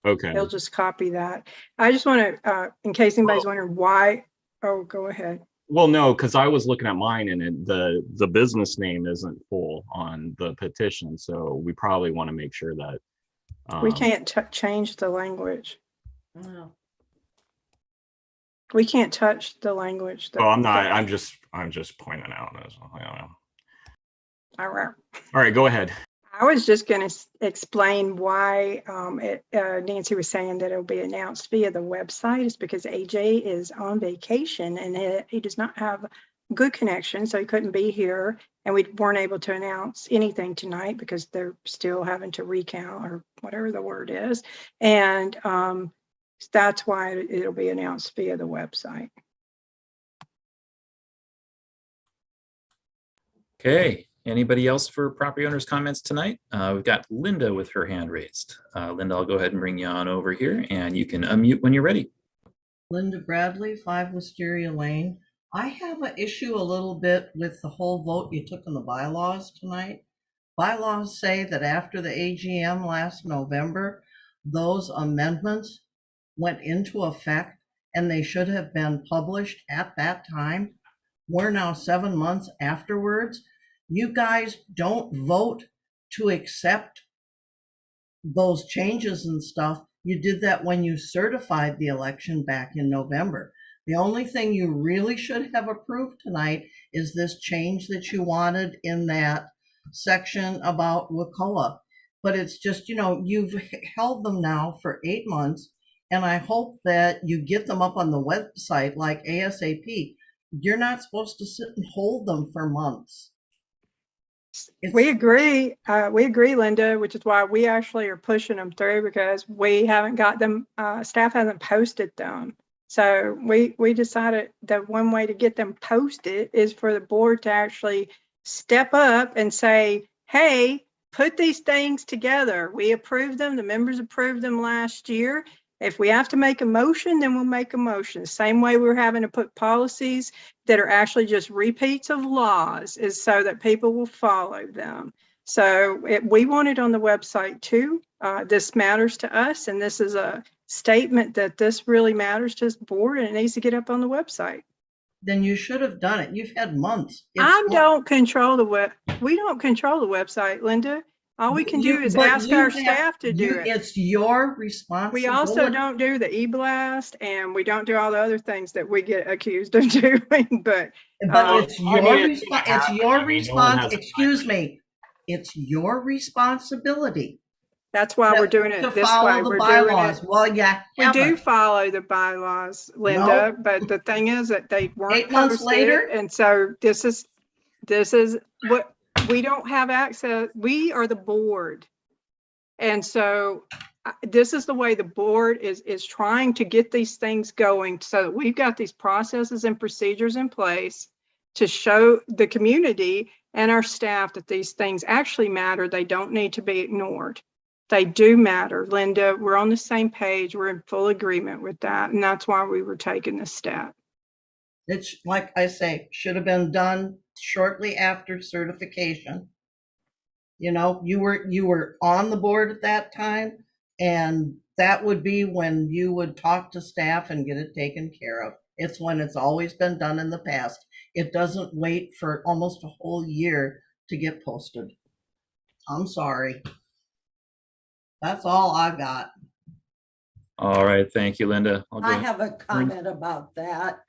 [SPEAKER 1] Okay.
[SPEAKER 2] They'll just copy that. I just want to, in case anybody's wondering why, oh, go ahead.
[SPEAKER 1] Well, no, because I was looking at mine and the business name isn't full on the petition. So we probably want to make sure that
[SPEAKER 2] we can't change the language.
[SPEAKER 3] No.
[SPEAKER 2] We can't touch the language.
[SPEAKER 1] Oh, I'm not. I'm just pointing out. I don't know.
[SPEAKER 2] All right.
[SPEAKER 1] All right, go ahead.
[SPEAKER 2] I was just going to explain why Nancy was saying that it'll be announced via the website. It's because AJ is on vacation and he does not have good connection, so he couldn't be here. And we weren't able to announce anything tonight because they're still having to recount or whatever the word is. And that's why it'll be announced via the website.
[SPEAKER 6] Okay. Anybody else for property owners' comments tonight? We've got Linda with her hand raised. Linda, I'll go ahead and bring you on over here and you can unmute when you're ready.
[SPEAKER 16] Linda Bradley, 5 Wisteria Lane. I have an issue a little bit with the whole vote you took on the bylaws tonight. Bylaws say that after the AGM last November, those amendments went into effect and they should have been published at that time. We're now 7 months afterwards. You guys don't vote to accept those changes and stuff. You did that when you certified the election back in November. The only thing you really should have approved tonight is this change that you wanted in that section about WCOA. But it's just, you've held them now for 8 months, and I hope that you get them up on the website like ASAP. You're not supposed to sit and hold them for months.
[SPEAKER 2] We agree, Linda, which is why we actually are pushing them through because we haven't got them, staff hasn't posted them. So we decided that one way to get them posted is for the board to actually step up and say, hey, put these things together. We approved them, the members approved them last year. If we have to make a motion, then we'll make a motion. The same way we're having to put policies that are actually just repeats of laws is so that people will follow them. So we want it on the website too. This matters to us, and this is a statement that this really matters to this board, and it needs to get up on the website.
[SPEAKER 16] Then you should have done it. You've had months.
[SPEAKER 2] We don't control the website, Linda. All we can do is ask our staff to do it.
[SPEAKER 16] It's your responsibility.
[SPEAKER 2] We also don't do the e-blast, and we don't do all the other things that we get accused of doing. But
[SPEAKER 16] it's your response. Excuse me. It's your responsibility.
[SPEAKER 2] That's why we're doing it this way. We're doing it.
[SPEAKER 16] Well, yeah,
[SPEAKER 2] we do follow the bylaws, Linda. But the thing is that they weren't
[SPEAKER 16] 8 months later,
[SPEAKER 2] and so this is what. We don't have access. We are the board. And so this is the way the board is trying to get these things going so that we've got these processes and procedures in place to show the community and our staff that these things actually matter. They don't need to be ignored. They do matter. Linda, we're on the same page. We're in full agreement with that. And that's why we were taking this step.
[SPEAKER 16] It's like I say, should have been done shortly after certification. You know, you were on the board at that time, and that would be when you would talk to staff and get it taken care of. It's when it's always been done in the past. It doesn't wait for almost a whole year to get posted. I'm sorry. That's all I got.
[SPEAKER 6] All right, thank you, Linda. I'll go
[SPEAKER 3] I
[SPEAKER 6] ahead.
[SPEAKER 3] have a comment about that.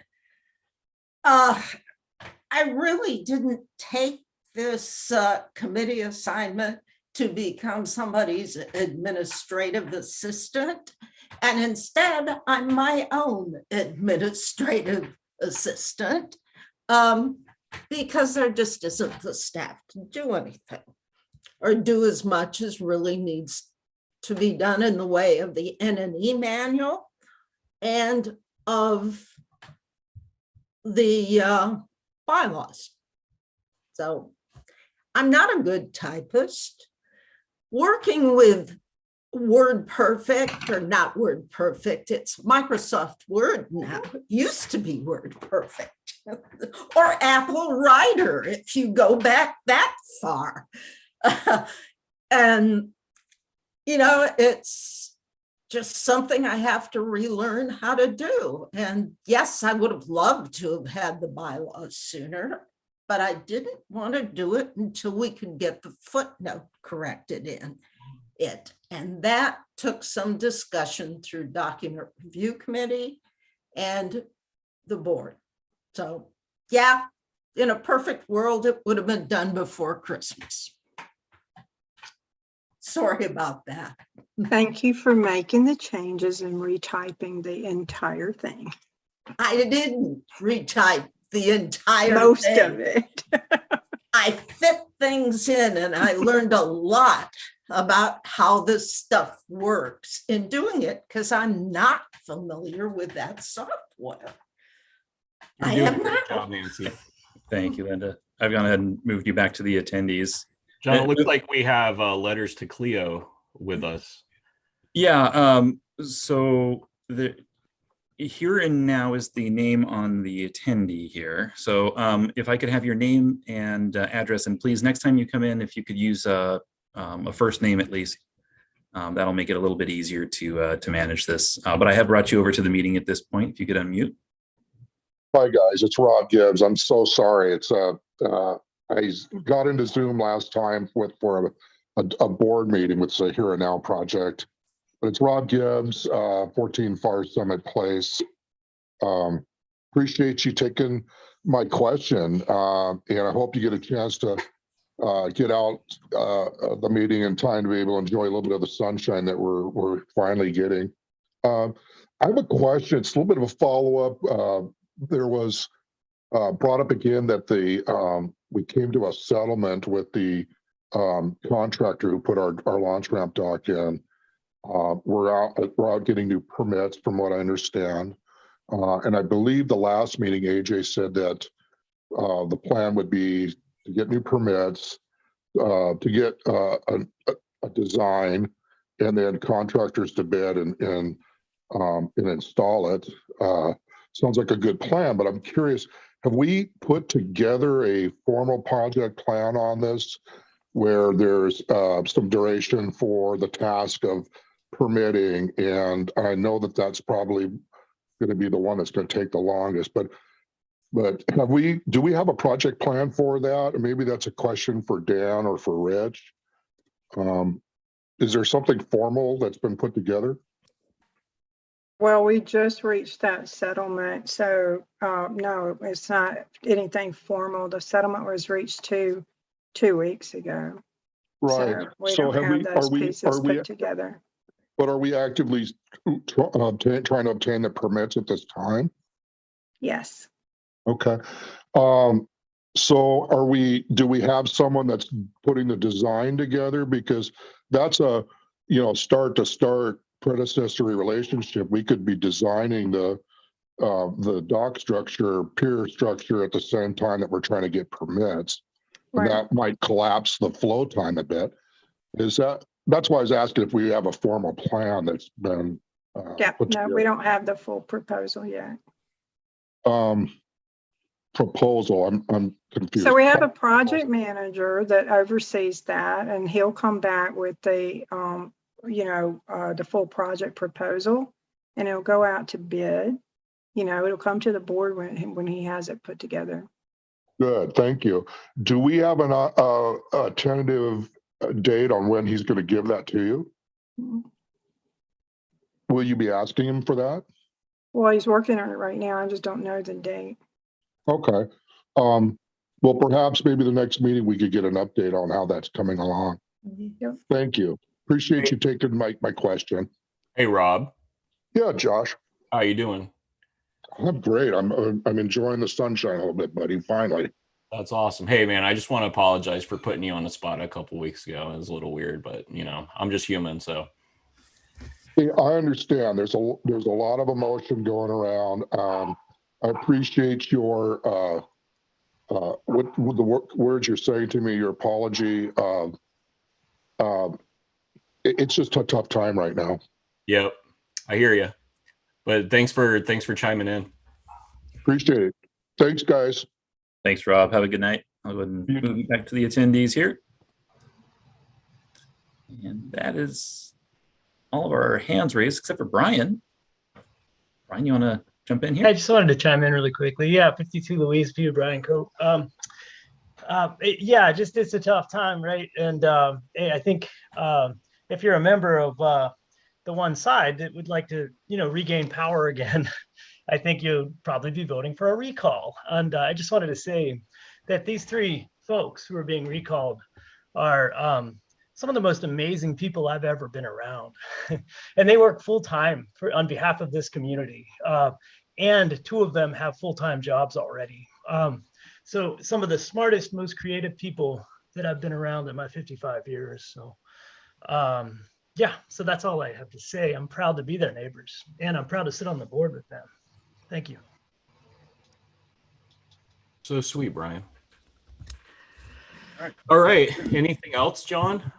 [SPEAKER 3] I really didn't take this committee assignment to become somebody's administrative assistant. And instead, I'm my own administrative assistant because there just isn't the staff to do anything or do as much as really needs to be done in the way of the N&E manual and of the bylaws. So I'm not a good typist. Working with WordPerfect, or not WordPerfect, it's Microsoft Word now. It used to be WordPerfect or Apple Writer if you go back that far. And, you know, it's just something I have to relearn how to do. And yes, I would have loved to have had the bylaws sooner, but I didn't want to do it until we could get the footnote corrected in it. And that took some discussion through document review committee and the board. So yeah, in a perfect world, it would have been done before Christmas. Sorry about that.
[SPEAKER 2] Thank you for making the changes and retyping the entire thing.
[SPEAKER 3] I didn't retype the entire
[SPEAKER 2] Most
[SPEAKER 3] thing.
[SPEAKER 2] of it.
[SPEAKER 3] I fit things in, and I learned a lot about how this stuff works in doing it because I'm not familiar with that software. I
[SPEAKER 1] You're
[SPEAKER 3] am
[SPEAKER 1] doing a great
[SPEAKER 3] not.
[SPEAKER 1] job, Nancy.
[SPEAKER 6] Thank you, Linda. I've gone ahead and moved you back to the attendees.
[SPEAKER 1] John, it looks like we have letters to Cleo with us.
[SPEAKER 6] Yeah, so the here and now is the name on the attendee here. So if I could have your name and address, and please, next time you come in, if you could use a first name at least, that'll make it a little bit easier to manage this. But I have brought you over to the meeting at this point. If you could unmute.
[SPEAKER 18] Hi guys, it's Rob Gibbs. I'm so sorry. It's I got into Zoom last time for a board meeting with the Here and Now project, but it's Rob Gibbs, 14 Far Summit Place. Appreciate you taking my question, and I hope you get a chance to get out the meeting in time to be able to enjoy a little bit of the sunshine that we're finally getting. I have a question. It's a little bit of a follow-up. There was brought up again that we came to a settlement with the contractor who put our launch ramp dock in. We're out getting new permits from what I understand. And I believe the last meeting, AJ said that the plan would be to get new permits, to get a design, and then contractors to bid and install it. Sounds like a good plan, but I'm curious, have we put together a formal project plan on this where there's some duration for the task of permitting? And I know that that's probably going to be the one that's going to take the longest, but do we have a project plan for that? Or maybe that's a question for Dan or for Rich. Is there something formal that's been put together?
[SPEAKER 2] Well, we just reached that settlement, so no, it's not anything formal. The settlement was reached two weeks ago.
[SPEAKER 18] Right.
[SPEAKER 2] So we
[SPEAKER 18] So
[SPEAKER 2] don't have those pieces put together.
[SPEAKER 18] But are we actively trying to obtain the permits at this time?
[SPEAKER 2] Yes.
[SPEAKER 18] Okay. So do we have someone that's putting the design together? Because that's a, start to start predecessory relationship. We could be designing the dock structure, pier structure at the same time that we're trying to get permits.
[SPEAKER 2] Right.
[SPEAKER 18] That might collapse the flow time a bit. That's why I was asking if we have a formal plan that's been
[SPEAKER 2] Yeah,
[SPEAKER 18] put
[SPEAKER 2] no,
[SPEAKER 18] together.
[SPEAKER 2] we don't have the full proposal yet.
[SPEAKER 18] proposal? I'm confused.
[SPEAKER 2] So we have a project manager that oversees that, and he'll come back with the, the full project proposal, and it'll go out to bid. It'll come to the board when he has it put together.
[SPEAKER 18] Good, thank you. Do we have a tentative date on when he's going to give that to you?
[SPEAKER 2] Mhm.
[SPEAKER 18] Will you be asking him for that?
[SPEAKER 2] Well, he's working on it right now. I just don't know the date.
[SPEAKER 18] Okay. Well, perhaps maybe the next meeting we could get an update on how that's coming along.
[SPEAKER 2] Yep.
[SPEAKER 18] Thank you. Appreciate you taking my question.
[SPEAKER 1] Hey, Rob,
[SPEAKER 18] Yeah, Josh,
[SPEAKER 1] how you doing?
[SPEAKER 18] I'm great. I'm enjoying the sunshine a little bit, buddy. Finally.
[SPEAKER 1] That's awesome. Hey, man, I just want to apologize for putting you on the spot a couple weeks ago. It was a little weird, but I'm just human, so.
[SPEAKER 18] Yeah, I understand. There's a lot of emotion going around. I appreciate your what the words you're saying to me. Your apology. It's just a tough time right now.
[SPEAKER 1] Yep, I hear you. But thanks for chiming in.
[SPEAKER 18] Appreciate it. Thanks, guys.
[SPEAKER 6] Thanks, Rob. Have a good night. I'll go ahead and move back to the attendees here. And that is all of our hands raised except for Brian. Brian, you want to jump in here?
[SPEAKER 14] I just wanted to chime in really quickly. Yeah, 52 Louise View, Brian Cope. It's a tough time, right? And I think if you're a member of the one side that would like to, regain power again, I think you'd probably be voting for a recall. And I just wanted to say that these three folks who are being recalled are some of the most amazing people I've ever been around. And they work full time on behalf of this community. And two of them have full-time jobs already. So some of the smartest, most creative people that I've been around in my 55 years. So so that's all I have to say. I'm proud to be their neighbors, and I'm proud to sit on the board with them. Thank you.
[SPEAKER 1] So sweet, Brian. All right. Anything else, John?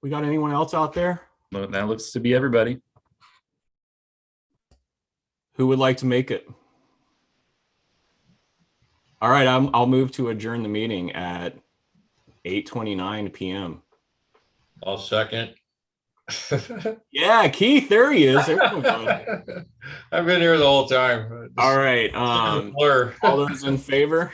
[SPEAKER 1] We got anyone else out there?
[SPEAKER 6] Well, that looks to be everybody.
[SPEAKER 1] Who would like to make it? All right, I'll move to adjourn the meeting at 8:29 p.m.
[SPEAKER 19] I'll second.
[SPEAKER 1] Yeah, Keith, there he is.
[SPEAKER 19] I've been here the whole time.
[SPEAKER 1] All right. All those in favor?